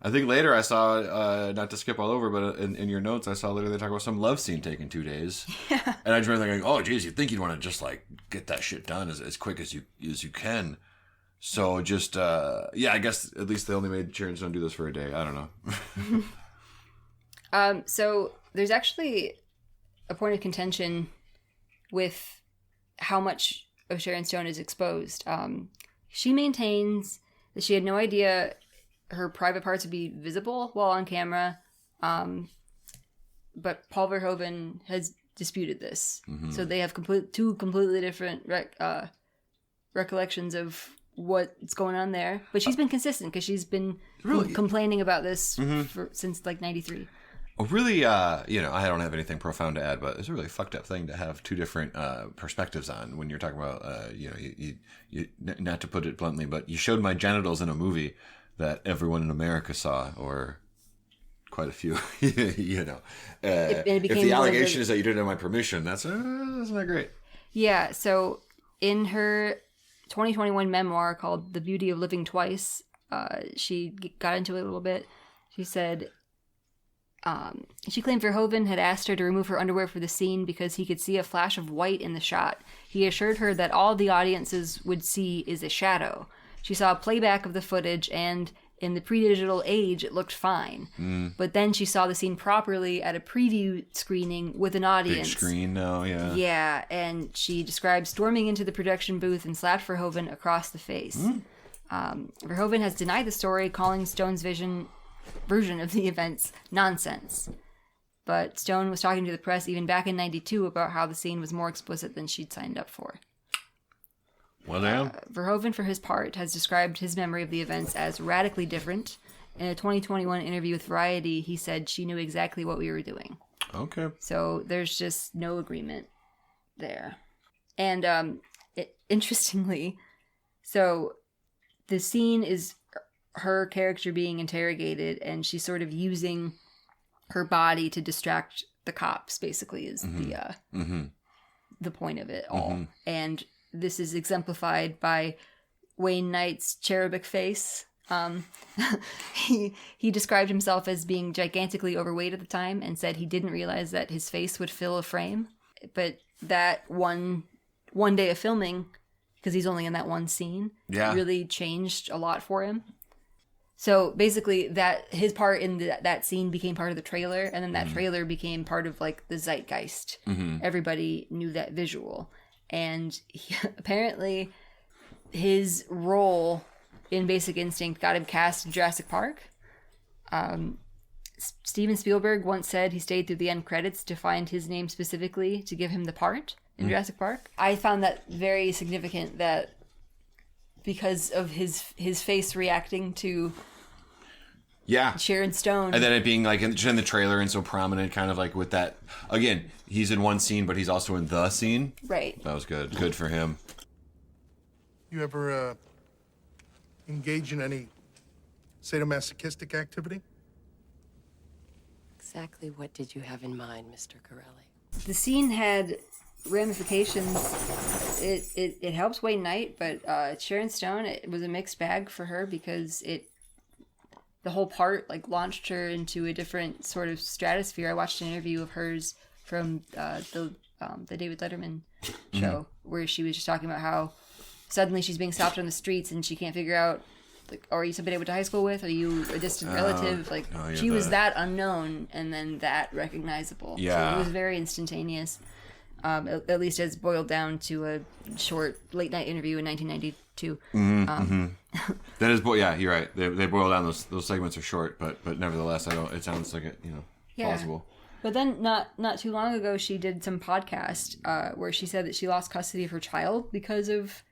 I think later I saw, not to skip all over, but in your notes I saw later they talk about some love scene taking 2 days. Yeah. And I just remember thinking, oh geez, you'd think you'd want to just like get that shit done as quick as you can. So just, I guess at least they only made Sharon Stone do this for a day. I don't know. So there's actually a point of contention with how much of Sharon Stone is exposed. She maintains that she had no idea her private parts would be visible while on camera. But Paul Verhoeven has disputed this. Mm-hmm. So they have two completely different recollections of what's going on there. But she's been consistent because she's been complaining about this since like 93. Well, really, I don't have anything profound to add, but it's a really fucked up thing to have two different perspectives on when you're talking about, you not to put it bluntly, but you showed my genitals in a movie that everyone in America saw, or quite a few, if the allegation is that you didn't have my permission, that's not great. Yeah, so in her 2021 memoir called The Beauty of Living Twice, she got into it a little bit. She said... she claimed Verhoeven had asked her to remove her underwear for the scene because he could see a flash of white in the shot. He assured her that all the audiences would see is a shadow. She saw a playback of the footage, and in the pre-digital age, it looked fine. But then she saw the scene properly at a preview screening with an audience. Big screen now, yeah. Yeah, and she described storming into the production booth and slapped Verhoeven across the face. Verhoeven has denied the story, calling Stone's version of the events nonsense. But Stone was talking to the press even back in 92 about how the scene was more explicit than she'd signed up for. Well, damn. Verhoeven, for his part, has described his memory of the events as radically different. In a 2021 interview with Variety, he said she knew exactly what we were doing. Okay. So there's just no agreement there. And interestingly, so the scene is her character being interrogated, and she's sort of using her body to distract the cops, basically, is the point of it all. And this is exemplified by Wayne Knight's cherubic face. He described himself as being gigantically overweight at the time and said he didn't realize that his face would fill a frame. But that one day of filming, because he's only in that one scene, really changed a lot for him. So basically, that his part in that scene became part of the trailer, and then that trailer became part of like the zeitgeist. Everybody knew that visual, and apparently, his role in Basic Instinct got him cast in Jurassic Park. Steven Spielberg once said he stayed through the end credits to find his name specifically to give him the part in Jurassic Park. I found that very significant, that because of his face reacting to Sharon Stone. And then it being like in the trailer and so prominent, kind of like with that. Again, he's in one scene, but he's also in the scene. Right. That was good. Good for him. You ever engage in any sadomasochistic activity? Exactly what did you have in mind, Mr. Corelli? The scene had ramifications. It helps Wayne Knight, but Sharon Stone, it was a mixed bag for her because the whole part like launched her into a different sort of stratosphere. I watched an interview of hers from the David Letterman show where she was just talking about how suddenly she's being stopped on the streets and she can't figure out, like, are you somebody I went to high school with? Are you a distant relative? Like, she was that unknown and then that recognizable. Yeah. So it was very instantaneous. At least as boiled down to a short late night interview in 1992. That is, you're right. They boil down, those segments are short, but nevertheless, it sounds like it, plausible. But then not too long ago, she did some podcast where she said that she lost custody of her child because of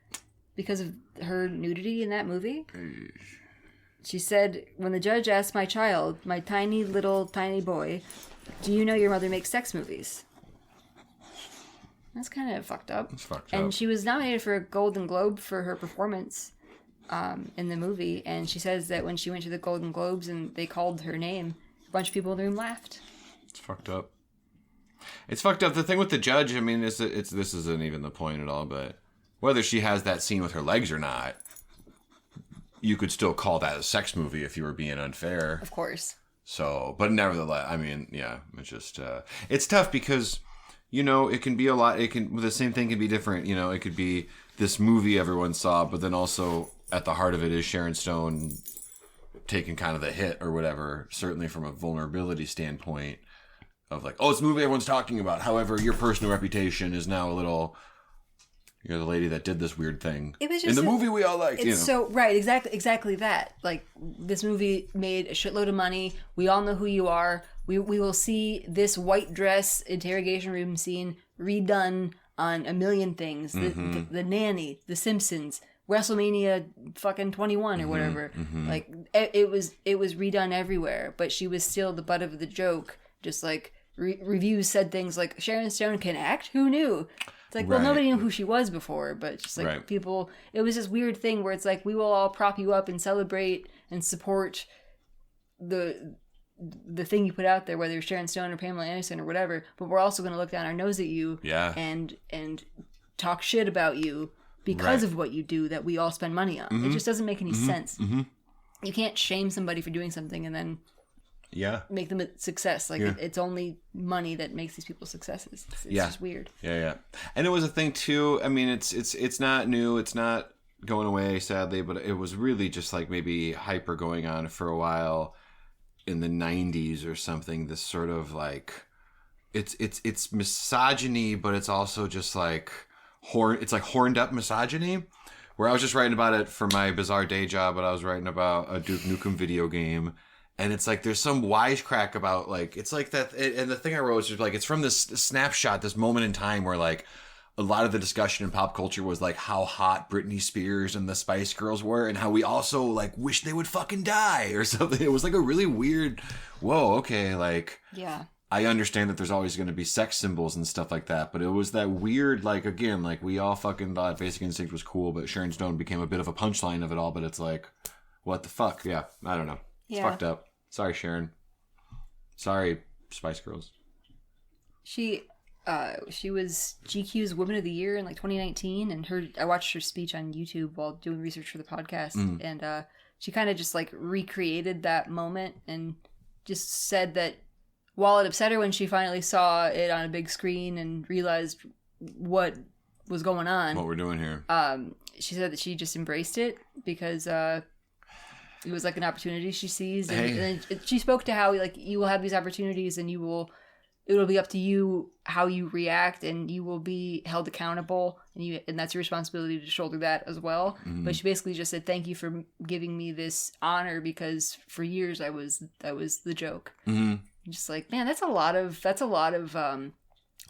her nudity in that movie. She said, when the judge asked my child, my tiny boy, do you know your mother makes sex movies? That's kind of fucked up. It's fucked and up. She was nominated for a Golden Globe for her performance in the movie. And she says that when she went to the Golden Globes and they called her name, bunch of people in the room laughed. It's fucked up. It's fucked up. The thing with the judge, I mean, this isn't even the point at all, but whether she has that scene with her legs or not, you could still call that a sex movie if you were being unfair. Of course. So, but nevertheless, I mean, yeah, it's just, it's tough because, you know, it can be a lot, the same thing can be different, you know, it could be this movie everyone saw, but then also at the heart of it is Sharon Stone taking kind of the hit or whatever, certainly from a vulnerability standpoint of like, oh, it's a movie everyone's talking about. However, your personal reputation is now a little, you're the lady that did this weird thing. It was just in the movie we all liked, it's you know. so right, exactly that. Like, this movie made a shitload of money. We all know who you are. We will see this white dress interrogation room scene redone on a million things. The Nanny, The Simpsons, WrestleMania fucking 21 or whatever. Like, it was redone everywhere, but she was still the butt of the joke. Just like reviews said things like, Sharon Stone can act? Who knew? It's like, well, nobody knew who she was before, but just like people, it was this weird thing where it's like, we will all prop you up and celebrate and support the thing you put out there, whether you're Sharon Stone or Pamela Anderson or whatever, but we're also going to look down our nose at you and talk shit about you because of what you do that we all spend money on. It just doesn't make any sense. You can't shame somebody for doing something and then make them a success. Like, it's only money that makes these people successes. It's just weird. Yeah. And it was a thing too. I mean, it's not new. It's not going away, sadly, but it was really just like maybe hyper going on for a while in the 90s or something. This sort of like, it's misogyny, but it's also just like it's like horned up misogyny. Where I was just writing about it for my bizarre day job, but I was writing about a Duke Nukem video game. And it's like, there's some wisecrack about like, it's like that. And the thing I wrote was just like, it's from this snapshot, this moment in time where like a lot of the discussion in pop culture was like how hot Britney Spears and the Spice Girls were and how we also like wish they would fucking die or something. It was like a really weird, whoa, okay. Like, I understand that there's always going to be sex symbols and stuff like that, but it was that weird, like, again, like we all fucking thought Basic Instinct was cool, but Sharon Stone became a bit of a punchline of it all, but it's like, what the fuck? Yeah. I don't know. It's fucked up. Sorry, Sharon. Sorry, Spice Girls. She was GQ's Woman of the Year in like 2019, and I watched her speech on YouTube while doing research for the podcast, and she kind of just like recreated that moment and just said that while it upset her when she finally saw it on a big screen and realized what was going on, what we're doing here, she said that she just embraced it because it was like an opportunity she sees, and she spoke to how like you will have these opportunities, and it'll be up to you how you react, and you will be held accountable, and that's your responsibility to shoulder that as well. But she basically just said, "Thank you for giving me this honor because for years I was the joke." Just like, man, that's a lot of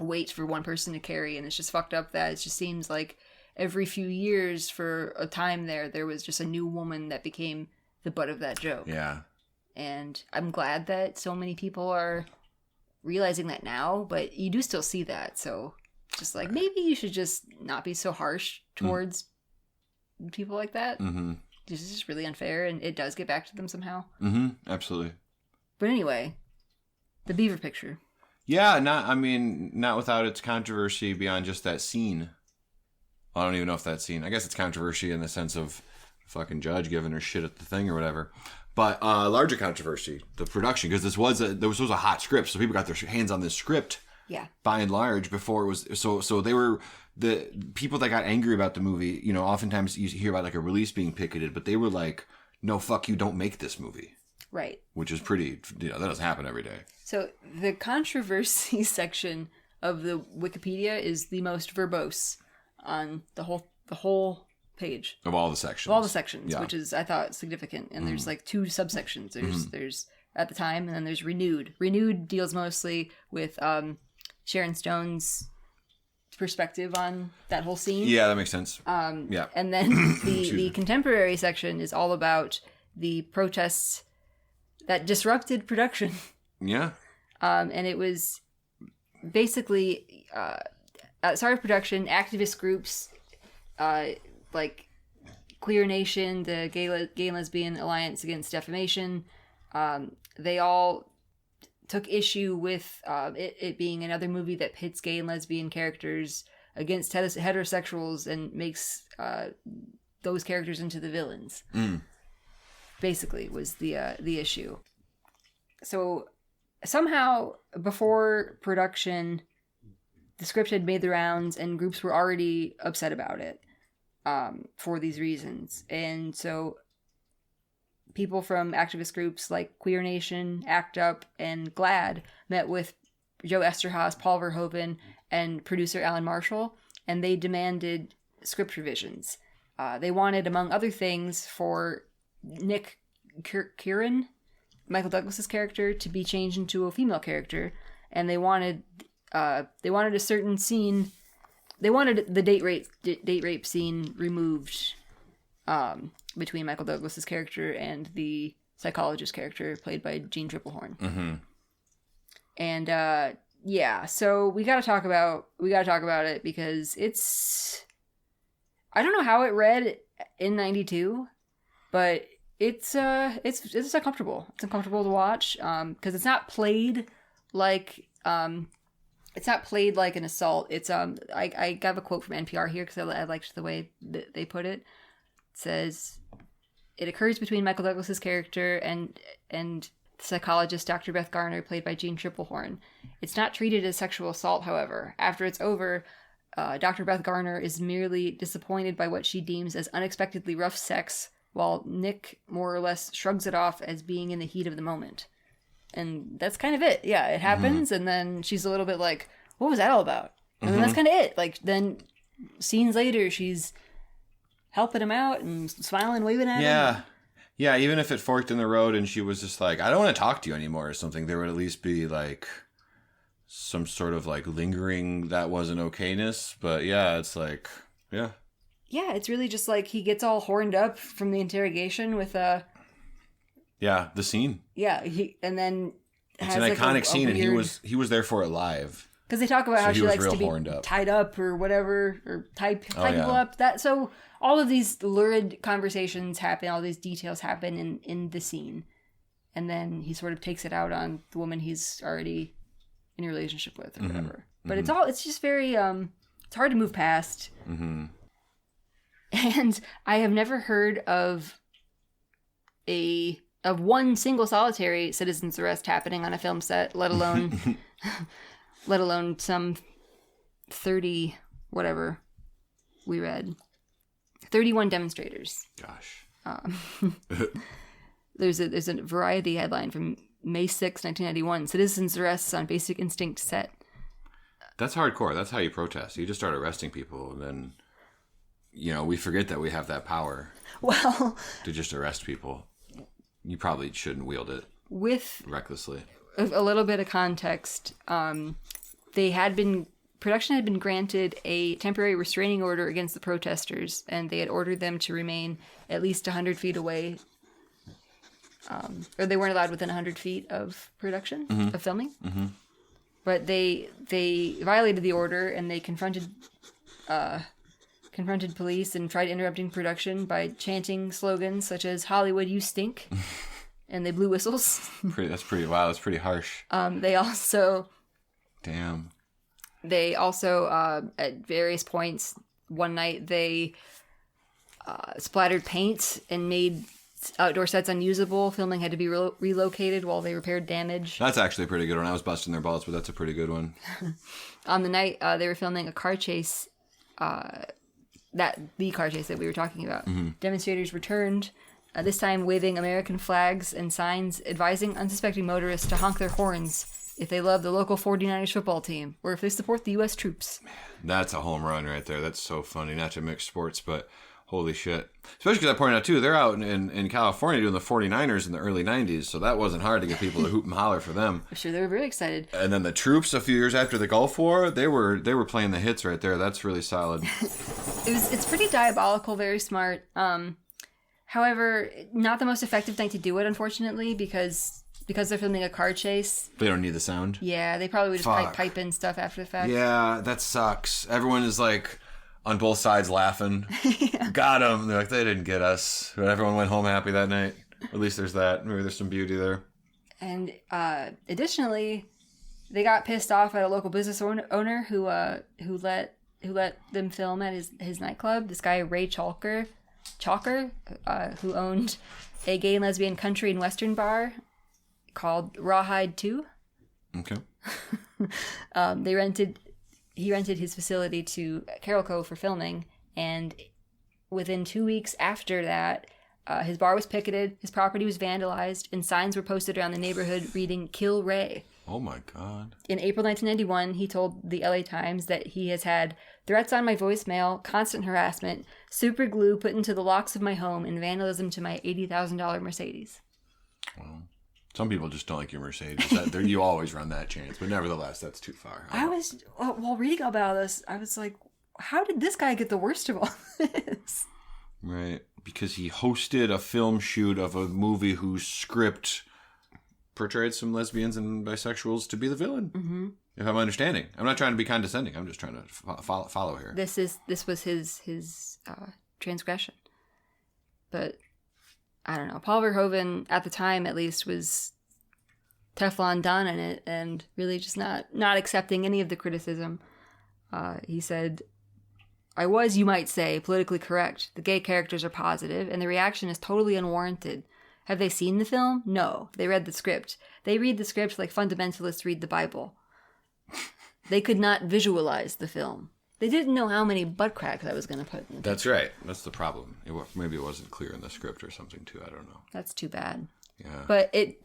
weight for one person to carry, and it's just fucked up that it just seems like every few years for a time there was just a new woman that became the butt of that joke. Yeah. And I'm glad that so many people are realizing that now, but you do still see that. So just like, maybe you should just not be so harsh towards people like that. This is just really unfair, and it does get back to them somehow. Absolutely. But anyway, the Beaver picture. Yeah, not without its controversy beyond just that scene. I don't even know if that scene, I guess it's controversy in the sense of fucking judge giving her shit at the thing or whatever, but larger controversy, the production, because this was a hot script, so people got their hands on this script by and large before it was so they were the people that got angry about the movie. You know, oftentimes you hear about like a release being picketed, but they were like, no, fuck you, don't make this movie, right? Which is pretty, that doesn't happen every day. So the controversy section of the Wikipedia is the most verbose on the whole page of all the sections, which is, I thought, significant. And there's like two subsections. There's at the time, and then there's renewed. Renewed deals mostly with Sharon Stone's perspective on that whole scene. Yeah, that makes sense. And then the contemporary section is all about the protests that disrupted production. Yeah. And it was basically start of production, activist groups, like Queer Nation, the Gay and Lesbian Alliance Against Defamation, they all took issue with it being another movie that pits gay and lesbian characters against heterosexuals and makes those characters into the villains. Basically, was the issue. So somehow, before production, the script had made the rounds, and groups were already upset about it for these reasons. And so people from activist groups like Queer Nation, ACT UP, and GLAAD met with Joe Esterhaas, Paul Verhoeven, and producer Alan Marshall, and they demanded script revisions. They wanted, among other things, for Nick Kieran, Michael Douglas's character, to be changed into a female character, and they wanted a certain scene. They wanted the date rape scene removed between Michael Douglas's character and the psychologist character played by Jean Triplehorn. Mm-hmm. And so we gotta talk about it because it's, I don't know how it read in '92, but it's uncomfortable. It's uncomfortable to watch because it's not played like an assault. It's I got a quote from NPR here because I liked the way that they put it. It says, "It occurs between Michael Douglas's character and psychologist Dr. Beth Garner, played by Jean Triplehorn. It's not treated as sexual assault, however. After it's over, Dr. Beth Garner is merely disappointed by what she deems as unexpectedly rough sex, while Nick more or less shrugs it off as being in the heat of the moment." And that's kind of it. Yeah, it happens, and then she's a little bit like, what was that all about? And then that's kind of it. Like, then scenes later, she's helping him out and smiling, waving at him. Yeah, even if it forked in the road and she was just like, I don't want to talk to you anymore or something, there would at least be like some sort of like lingering that wasn't okayness. But yeah, it's like, yeah. Yeah, it's really just like he gets all horned up from the interrogation with yeah, the scene. Yeah, and then it's an iconic scene, and he was there for it live. Because they talk about how she likes to be up. tied up or whatever, or tie people yeah. up. So all of these lurid conversations happen, all these details happen in the scene, and then he sort of takes it out on the woman he's already in a relationship with or whatever. But it's just very it's hard to move past. And I have never heard of one single solitary citizen's arrest happening on a film set, let alone some 30 whatever we read. 31 demonstrators. Gosh. There's a Variety headline from May 6, 1991. Citizens arrests on Basic Instinct set. That's hardcore. That's how you protest. You just start arresting people, and then, we forget that we have that power. Well, to just arrest people. You probably shouldn't wield it with recklessly. A little bit of context. Production had been granted a temporary restraining order against the protesters, and they had ordered them to remain at least 100 feet away. Or they weren't allowed within 100 feet of production, of filming. But they violated the order, and they confronted police and tried interrupting production by chanting slogans such as "Hollywood, you stink," and they blew whistles. That's pretty harsh. They also at various points one night they splattered paint and made outdoor sets unusable. Filming had to be relocated while they repaired damage. That's actually a pretty good one. I was busting their balls, but that's a pretty good one. On the night they were filming a car chase, the car chase that we were talking about, demonstrators returned, this time waving American flags and signs advising unsuspecting motorists to honk their horns if they love the local 49ers football team or if they support the U.S. troops. That's a home run right there. That's so funny. Not to mix sports, but holy shit. Especially because I pointed out, too, they're out in California doing the 49ers in the early 90s, so that wasn't hard to get people to hoop and holler for them. I'm sure they were very excited. And then the troops, a few years after the Gulf War, they were playing the hits right there. That's really solid. It's pretty diabolical, very smart. However, not the most effective night to do it, unfortunately, because they're filming a car chase. They don't need the sound? Yeah, they probably would just pipe in stuff after the fact. Yeah, that sucks. Everyone is like on both sides laughing. Yeah. Got them. They're like, they didn't get us. But everyone went home happy that night. At least there's that. Maybe there's some beauty there. And additionally, they got pissed off at a local business owner who let them film at his nightclub. This guy Ray Chalker, who owned a gay and lesbian country and western bar called Rawhide 2. Okay. He rented his facility to Carol Cove for filming, and within 2 weeks after that, his bar was picketed, his property was vandalized, and signs were posted around the neighborhood reading "Kill Ray." Oh my God. In April 1991, he told the LA Times that he has had threats on my voicemail, constant harassment, super glue put into the locks of my home, and vandalism to my $80,000 Mercedes. Well, some people just don't like your Mercedes. You always run that chance, but nevertheless, that's too far. While reading about this, I was like, how did this guy get the worst of all this? Right, because he hosted a film shoot of a movie whose script portrayed some lesbians and bisexuals to be the villain. Mm-hmm. If I'm understanding, I'm not trying to be condescending. I'm just trying to follow here. This was his transgression, but I don't know. Paul Verhoeven at the time, at least, was Teflon Don in it, and really just not accepting any of the criticism. He said, "I was, you might say, politically correct. The gay characters are positive, and the reaction is totally unwarranted. Have they seen the film? No. They read the script. They read the script like fundamentalists read the Bible. They could not visualize the film. They didn't know how many butt cracks I was going to put in the That's right. That's the problem. Maybe it wasn't clear in the script or something, too. I don't know. That's too bad. Yeah. But this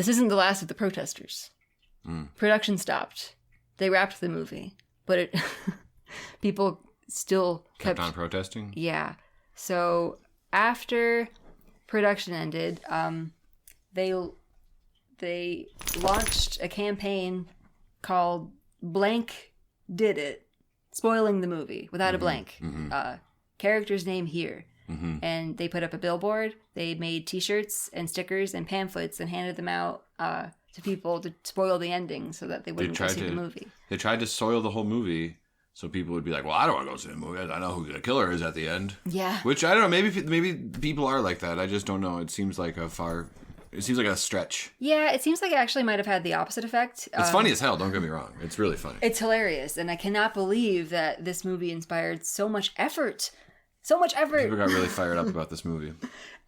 isn't the last of the protesters. Production stopped. They wrapped the movie. But people still kept on protesting? Yeah. So after production ended, they launched a campaign called Blank Did It, spoiling the movie without a blank. Character's name here. And they put up a billboard. They made T-shirts and stickers and pamphlets and handed them out to people to spoil the ending so that they wouldn't go see the movie. They tried to soil the whole movie so people would be like, well, I don't want to go see the movie. I know who the killer is at the end. Yeah. Which, I don't know, maybe people are like that. I just don't know. It seems like a stretch. Yeah, it seems like it actually might have had the opposite effect. It's funny as hell, don't get me wrong. It's really funny. It's hilarious, and I cannot believe that this movie inspired so much effort. So much effort. People got really fired up about this movie.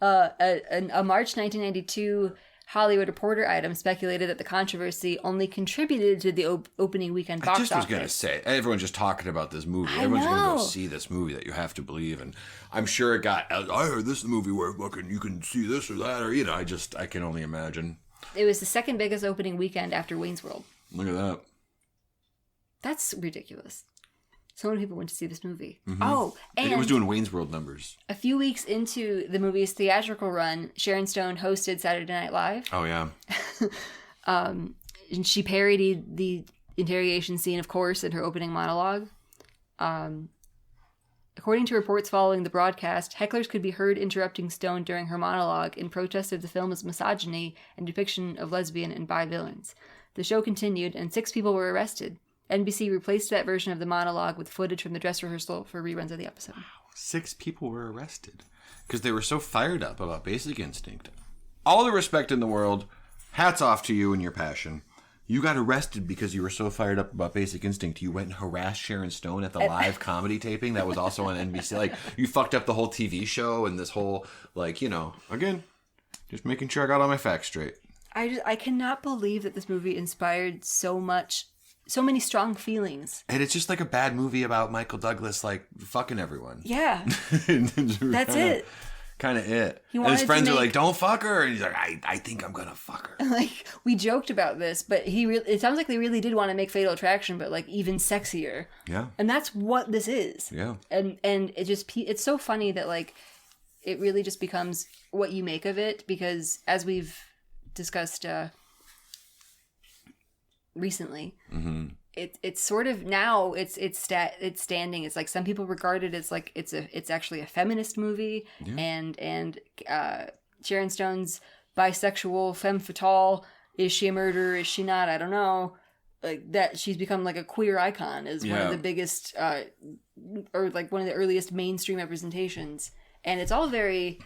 A March 1992 Hollywood Reporter item speculated that the controversy only contributed to the opening weekend box office. I just was going to say, everyone's just talking about this movie. Everyone's going to go see this movie that you have to believe. And I'm sure it got, I heard this movie where fucking you can see this or that. Or, I can only imagine. It was the second biggest opening weekend after Wayne's World. Look at that. That's ridiculous. So many people went to see this movie. Mm-hmm. Oh, and it was doing Wayne's World numbers. A few weeks into the movie's theatrical run, Sharon Stone hosted Saturday Night Live. Oh, yeah. And she parodied the interrogation scene, of course, in her opening monologue. According to reports following the broadcast, hecklers could be heard interrupting Stone during her monologue in protest of the film's misogyny and depiction of lesbian and bi villains. The show continued, and 6 people were arrested. NBC replaced that version of the monologue with footage from the dress rehearsal for reruns of the episode. Wow, 6 people were arrested because they were so fired up about Basic Instinct. All the respect in the world. Hats off to you and your passion. You got arrested because you were so fired up about Basic Instinct. You went and harassed Sharon Stone at the live comedy taping that was also on NBC. Like, you fucked up the whole TV show and this whole, again, just making sure I got all my facts straight. I cannot believe that this movie inspired so many strong feelings. And it's just like a bad movie about Michael Douglas, fucking everyone. Yeah. That's it. Kind of it. And his friends are like, don't fuck her. And he's like, I think I'm going to fuck her. We joked about this, but it sounds like they really did want to make Fatal Attraction, but even sexier. Yeah. And that's what this is. Yeah. And it's so funny that it really just becomes what you make of it, because as we've discussed recently, it's sort of now it's standing. It's like some people regard it as it's actually a feminist movie, and Sharon Stone's bisexual femme fatale. Is she a murderer? Is she not? I don't know. That she's become a queer icon is one of the biggest or one of the earliest mainstream representations, and it's all very.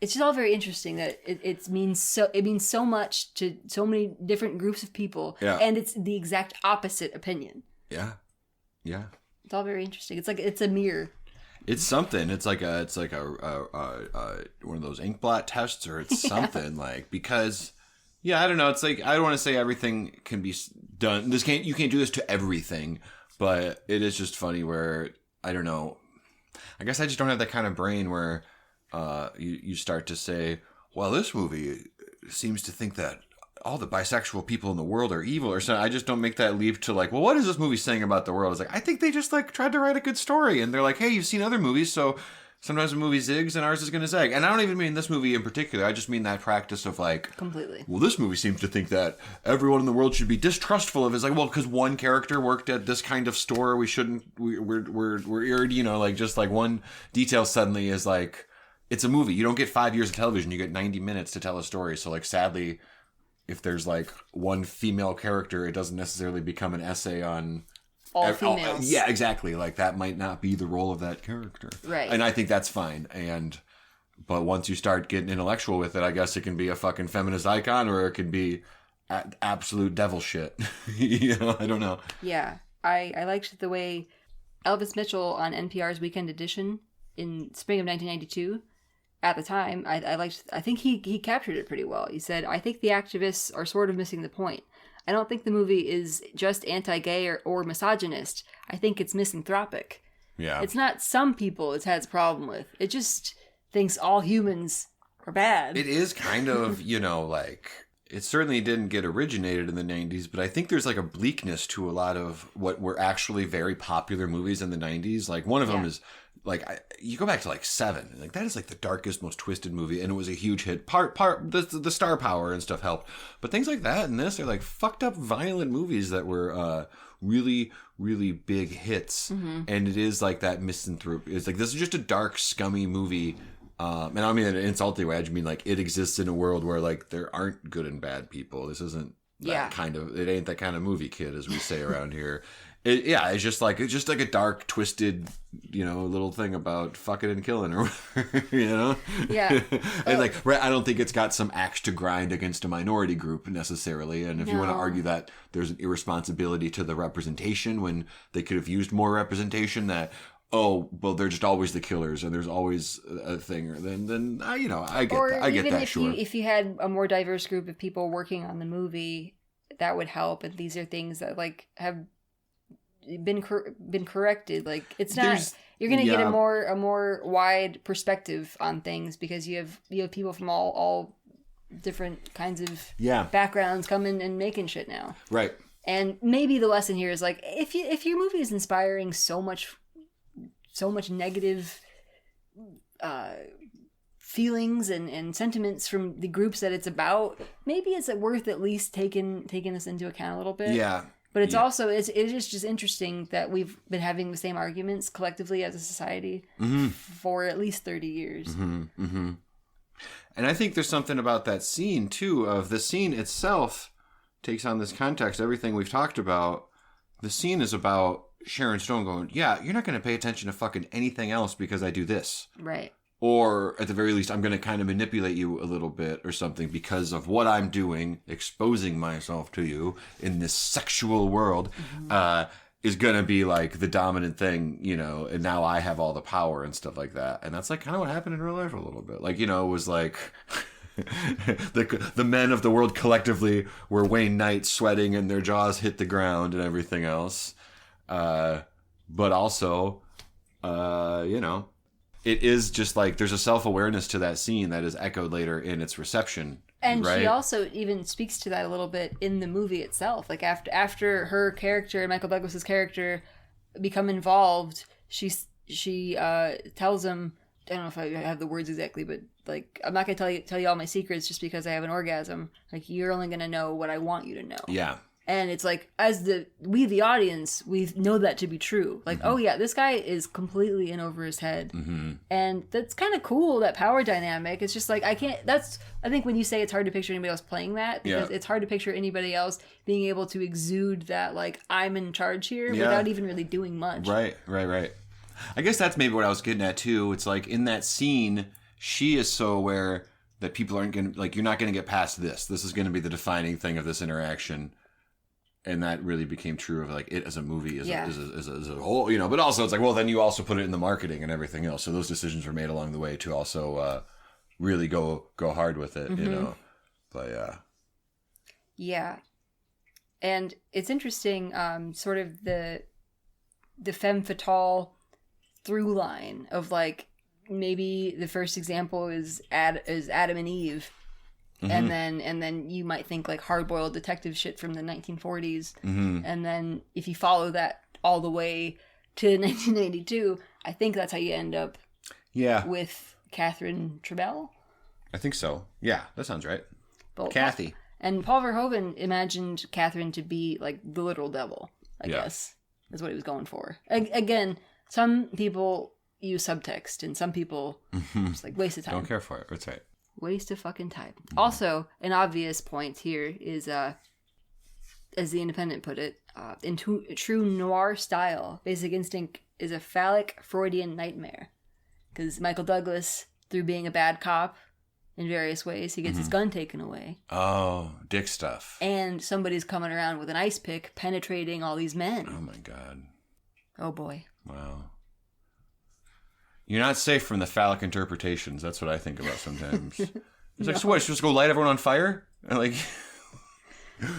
it's just all very interesting that it means so much to so many different groups of people, and it's the exact opposite opinion. Yeah. It's all very interesting. It's like it's a mirror. It's something. It's like a one of those ink blot tests, or it's something like, because I don't know. It's like, I don't want to say everything can be done. You can't do this to everything, but it is just funny where, I don't know. I guess I just don't have that kind of brain where you start to say, well, this movie seems to think that all the bisexual people in the world are evil or something. I just don't make that leap to like, well, what is this movie saying about the world? It's like, I think they just like tried to write a good story, and they're like, hey, you've seen other movies, so sometimes a movie zigs and ours is going to zag. And I don't even mean this movie in particular. I just mean that practice of like, completely. Well, this movie seems to think that everyone in the world should be distrustful of it. It's like, well, because one character worked at this kind of store, we're you know, like, just like one detail suddenly is like, it's a movie. You don't get 5 years of television. You get 90 minutes to tell a story. So like, sadly, if there's like one female character, it doesn't necessarily become an essay on all females. Yeah, exactly. Like, that might not be the role of that character. Right. And I think that's fine. But once you start getting intellectual with it, I guess it can be a fucking feminist icon, or it could be absolute devil shit. You know, I don't know. Yeah. I liked the way Elvis Mitchell on NPR's Weekend Edition in spring of 1992, at the time, I think he captured it pretty well. He said, I think the activists are sort of missing the point. I don't think the movie is just anti-gay or misogynist. I think it's misanthropic. Yeah. It's not some people it has a problem with. It just thinks all humans are bad. It is kind of, you know, like, it certainly didn't get originated in the 90s, but I think there's like a bleakness to a lot of what were actually very popular movies in the 90s. Like, one of them is, like, you go back to like Seven, like, that is like the darkest, most twisted movie, and it was a huge hit. The star power and stuff helped, but things like that and this are like fucked up, violent movies that were really, really big hits. And it is like that misanthropy. It's like, this is just a dark, scummy movie. And I don't mean it in an insulting way. I just mean like, it exists in a world where like there aren't good and bad people. This isn't that kind of, it ain't that kind of movie, kid, as we say around here. It's just like a dark, twisted, you know, little thing about fucking and killing, or whatever, you know? Yeah. And like, I don't think it's got some axe to grind against a minority group necessarily. And if you want to argue that there's an irresponsibility to the representation when they could have used more representation, that, oh, well, they're just always the killers and there's always a thing, then you know, I get that. I get that, sure. If you had a more diverse group of people working on the movie, that would help. And these are things that like have been corrected. Like, it's not, you're gonna get a more wide perspective on things because you have people from all different kinds of backgrounds coming and making shit now. Right. And maybe the lesson here is like, if your movie is inspiring so much negative feelings and sentiments from the groups that it's about, maybe it's worth at least taking this into account a little bit. Yeah. But it's also, it is just interesting that we've been having the same arguments collectively as a society for at least 30 years. And I think there's something about that scene, too, of the scene itself takes on this context. Everything we've talked about, the scene is about Sharon Stone going, yeah, you're not going to pay attention to fucking anything else because I do this. Right. Or at the very least, I'm going to kind of manipulate you a little bit or something because of what I'm doing, exposing myself to you in this sexual world, is going to be like the dominant thing, you know, and now I have all the power and stuff like that. And that's like kind of what happened in real life a little bit. Like, you know, it was like the men of the world collectively were Wayne Knight sweating and their jaws hit the ground and everything else. But also, you know, it is just like there's a self-awareness to that scene that is echoed later in its reception. And right? She also even speaks to that a little bit in the movie itself. Like after her character, Michael Douglas's character, become involved, she tells him, I don't know if I have the words exactly, but like, I'm not gonna tell you all my secrets just because I have an orgasm. Like, you're only gonna know what I want you to know. Yeah. And it's like, as the audience, we know that to be true. Like, oh yeah, this guy is completely in over his head. And that's kind of cool, that power dynamic. It's just like, I think when you say it's hard to picture anybody else playing that, because it's hard to picture anybody else being able to exude that, like, I'm in charge here without even really doing much. Right. I guess that's maybe what I was getting at too. It's like, in that scene, she is so aware that people aren't going to, like, you're not going to get past this. This is going to be the defining thing of this interaction. And that really became true of, like, it as a movie, as a whole, you know. But also, it's like, well, then you also put it in the marketing and everything else. So those decisions were made along the way to also really go hard with it, you know. But, yeah. Yeah. And it's interesting, sort of the femme fatale through line of, like, maybe the first example is Adam and Eve. And then you might think like hard-boiled detective shit from the 1940s. And then if you follow that all the way to 1992, I think that's how you end up with Catherine Trebell. I think so. Yeah, that sounds right. But Kathy. And Paul Verhoeven imagined Catherine to be like the literal devil, I guess. Is what he was going for. Again, some people use subtext and some people just like waste of time. Don't care for it. That's right. Waste of fucking time. Also, an obvious point here is, as The Independent put it, in true noir style, Basic Instinct is a phallic Freudian nightmare. Because Michael Douglas, through being a bad cop in various ways, he gets his gun taken away. Oh, dick stuff. And somebody's coming around with an ice pick, penetrating all these men. Oh my God. Oh boy. Wow. You're not safe from the phallic interpretations. That's what I think about sometimes. It's like, so what? Should we just go light everyone on fire? And like,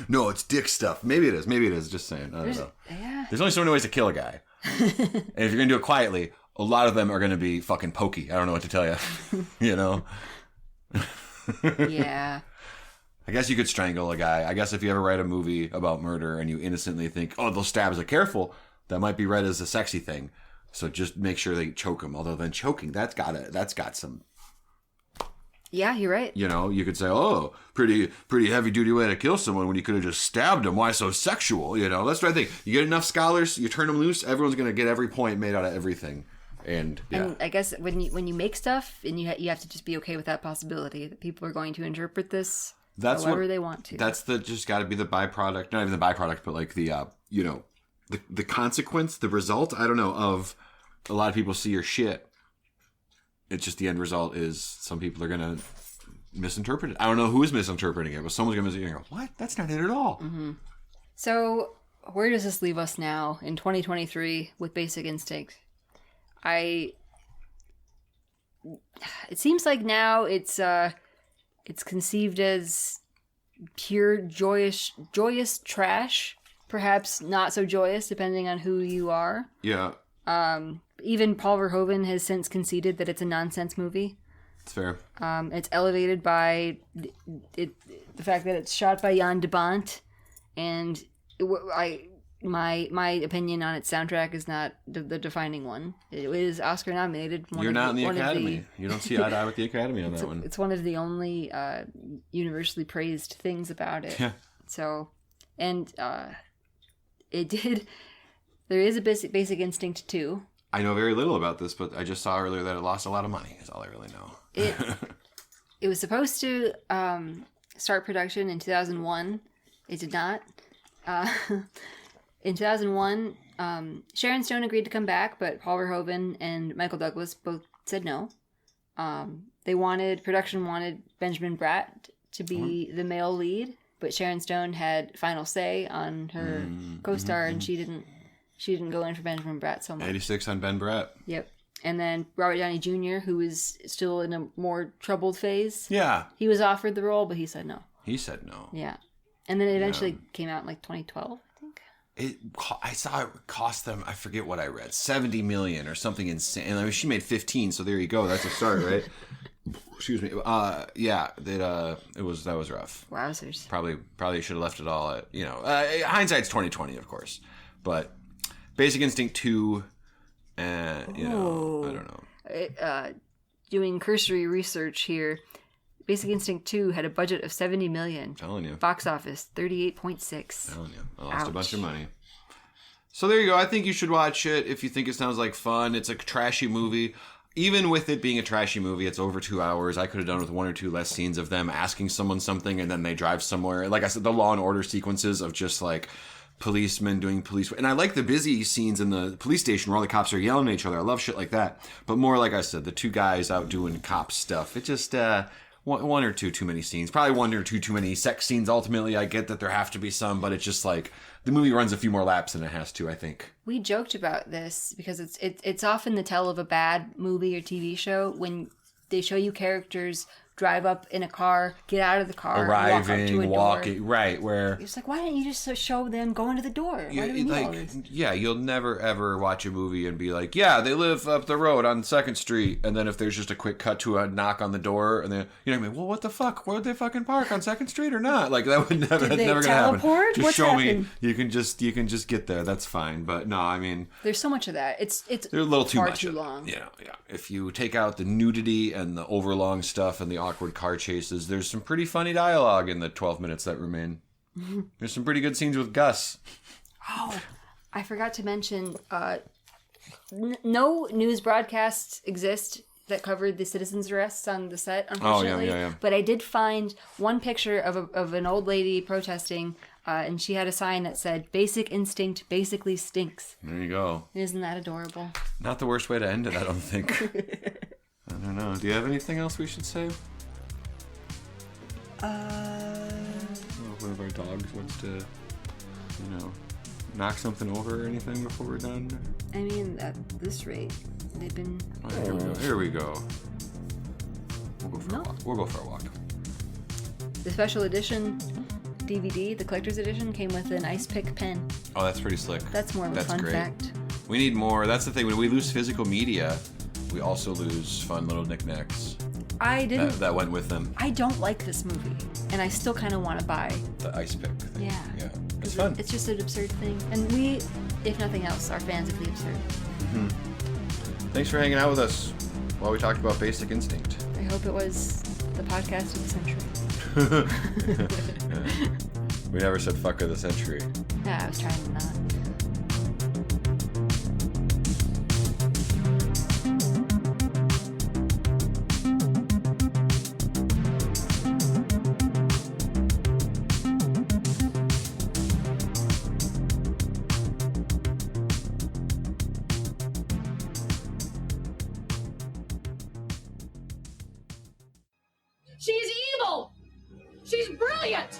no, it's dick stuff. Maybe it is. Maybe it is. Just saying. I don't know. Yeah. There's only so many ways to kill a guy. And if you're going to do it quietly, a lot of them are going to be fucking pokey. I don't know what to tell you. You know? Yeah. I guess you could strangle a guy. I guess if you ever write a movie about murder and you innocently think, oh, they'll stab us, careful, that might be read as a sexy thing. So just make sure they choke him. Although then choking, that's got some. Yeah, you're right. You know, you could say, oh, pretty heavy duty way to kill someone when you could have just stabbed him. Why so sexual? You know, that's what I think. You get enough scholars, you turn them loose, everyone's gonna get every point made out of everything. And yeah. And I guess when you make stuff, and you have to just be okay with that possibility that people are going to interpret this however they want to. That's just got to be the byproduct. Not even the byproduct, but like the you know, the consequence, the result. I don't know of. A lot of people see your shit. It's just the end result is some people are going to misinterpret it. I don't know who is misinterpreting it, but someone's going to go, what? That's not it at all. So where does this leave us now in 2023 with Basic Instinct? It seems like now it's conceived as pure joyous trash, perhaps not so joyous depending on who you are. Yeah. Even Paul Verhoeven has since conceded that it's a nonsense movie. It's fair. It's elevated by the fact that it's shot by Jan de Bont, and my opinion on its soundtrack is not the defining one. It is Oscar nominated. You're not in the Academy. You don't see eye to eye with the Academy on that one. It's one of the only universally praised things about it. Yeah. So, and it did. There is a Basic Instinct 2. I know very little about this, but I just saw earlier that it lost a lot of money, is all I really know. It was supposed to start production in 2001. It did not. In 2001, Sharon Stone agreed to come back, but Paul Verhoeven and Michael Douglas both said no. Production wanted Benjamin Bratt to be the male lead, but Sharon Stone had final say on her co-star, and she didn't go in for Benjamin Bratt so much. 86 on Ben Bratt. Yep. And then Robert Downey Jr., who was still in a more troubled phase. Yeah. He was offered the role, but he said no. He said no. Yeah. And then it eventually came out in like 2012, I think. I saw it cost them, I forget what I read, $70 million or something insane. And I mean, she made 15, so there you go. That's a start, right? Excuse me. Yeah, that was rough. Wowzers. Probably should have left it all at, hindsight's 20/20, of course. But Basic Instinct 2, I don't know. Doing cursory research here, Basic Instinct 2 had a budget of $70 million. I'm telling you. Box office, 38.6. Telling you. I lost a bunch of money. So there you go. I think you should watch it if you think it sounds like fun. It's a trashy movie. Even with it being a trashy movie, it's over 2 hours. I could have done with 1 or 2 less scenes of them asking someone something and then they drive somewhere. Like I said, the Law and Order sequences of just like policemen doing police. And I like the busy scenes in the police station where all the cops are yelling at each other. I love shit like that. But more, like I said, the two guys out doing cop stuff. It just, one or two too many scenes. Probably one or two too many sex scenes. Ultimately, I get that there have to be some, but it's just like the movie runs a few more laps than it has to, I think. We joked about this because it's often the tell of a bad movie or TV show when they show you characters drive up in a car, get out of the car, arriving, walk up to a door. walking, right? Where it's like, why didn't you just show them going to the door? Why do we need all this? Yeah, you'll never ever watch a movie and be like, yeah, they live up the road on 2nd Street, and then if there's just a quick cut to a knock on the door, and then you know what I mean? Well, what the fuck? Where'd they fucking park on 2nd Street or not? Like that would never. That's never gonna happen. Just What's show happened? me. You can just get there. That's fine. But no, I mean, there's so much of that. It's there's a little too far much. Too long. Yeah. If you take out the nudity and the overlong stuff and the awkward car chases, there's some pretty funny dialogue in the 12 minutes that remain. There's some pretty good scenes with Gus. Oh, I forgot to mention, no news broadcasts exist that covered the citizens' arrests on the set, unfortunately. Oh, yeah. But I did find one picture of an old lady protesting, and she had a sign that said, "Basic instinct basically stinks." There you go. Isn't that adorable? Not the worst way to end it, I don't think. I don't know. Do you have anything else we should say? One of our dogs wants to, knock something over or anything before we're done. I mean, at this rate, they've been... Oh, here we go. We'll go for a walk. We'll go for a walk. The special edition DVD, the collector's edition, came with an ice pick pen. Oh, that's pretty slick. That's more of a fun great. fact. We need more. That's the thing. When we lose physical media, we also lose fun little knickknacks. I didn't... That went with them. I don't like this movie, and I still kind of want to buy. The ice pick thing. Yeah. Yeah. It's fun. It's just an absurd thing. And we, if nothing else, are fans of the absurd. Mm-hmm. Thanks for hanging out with us while we talked about Basic Instinct. I hope it was the podcast of the century. We never said fuck of the century. Yeah, I was trying to not. She's evil! She's brilliant!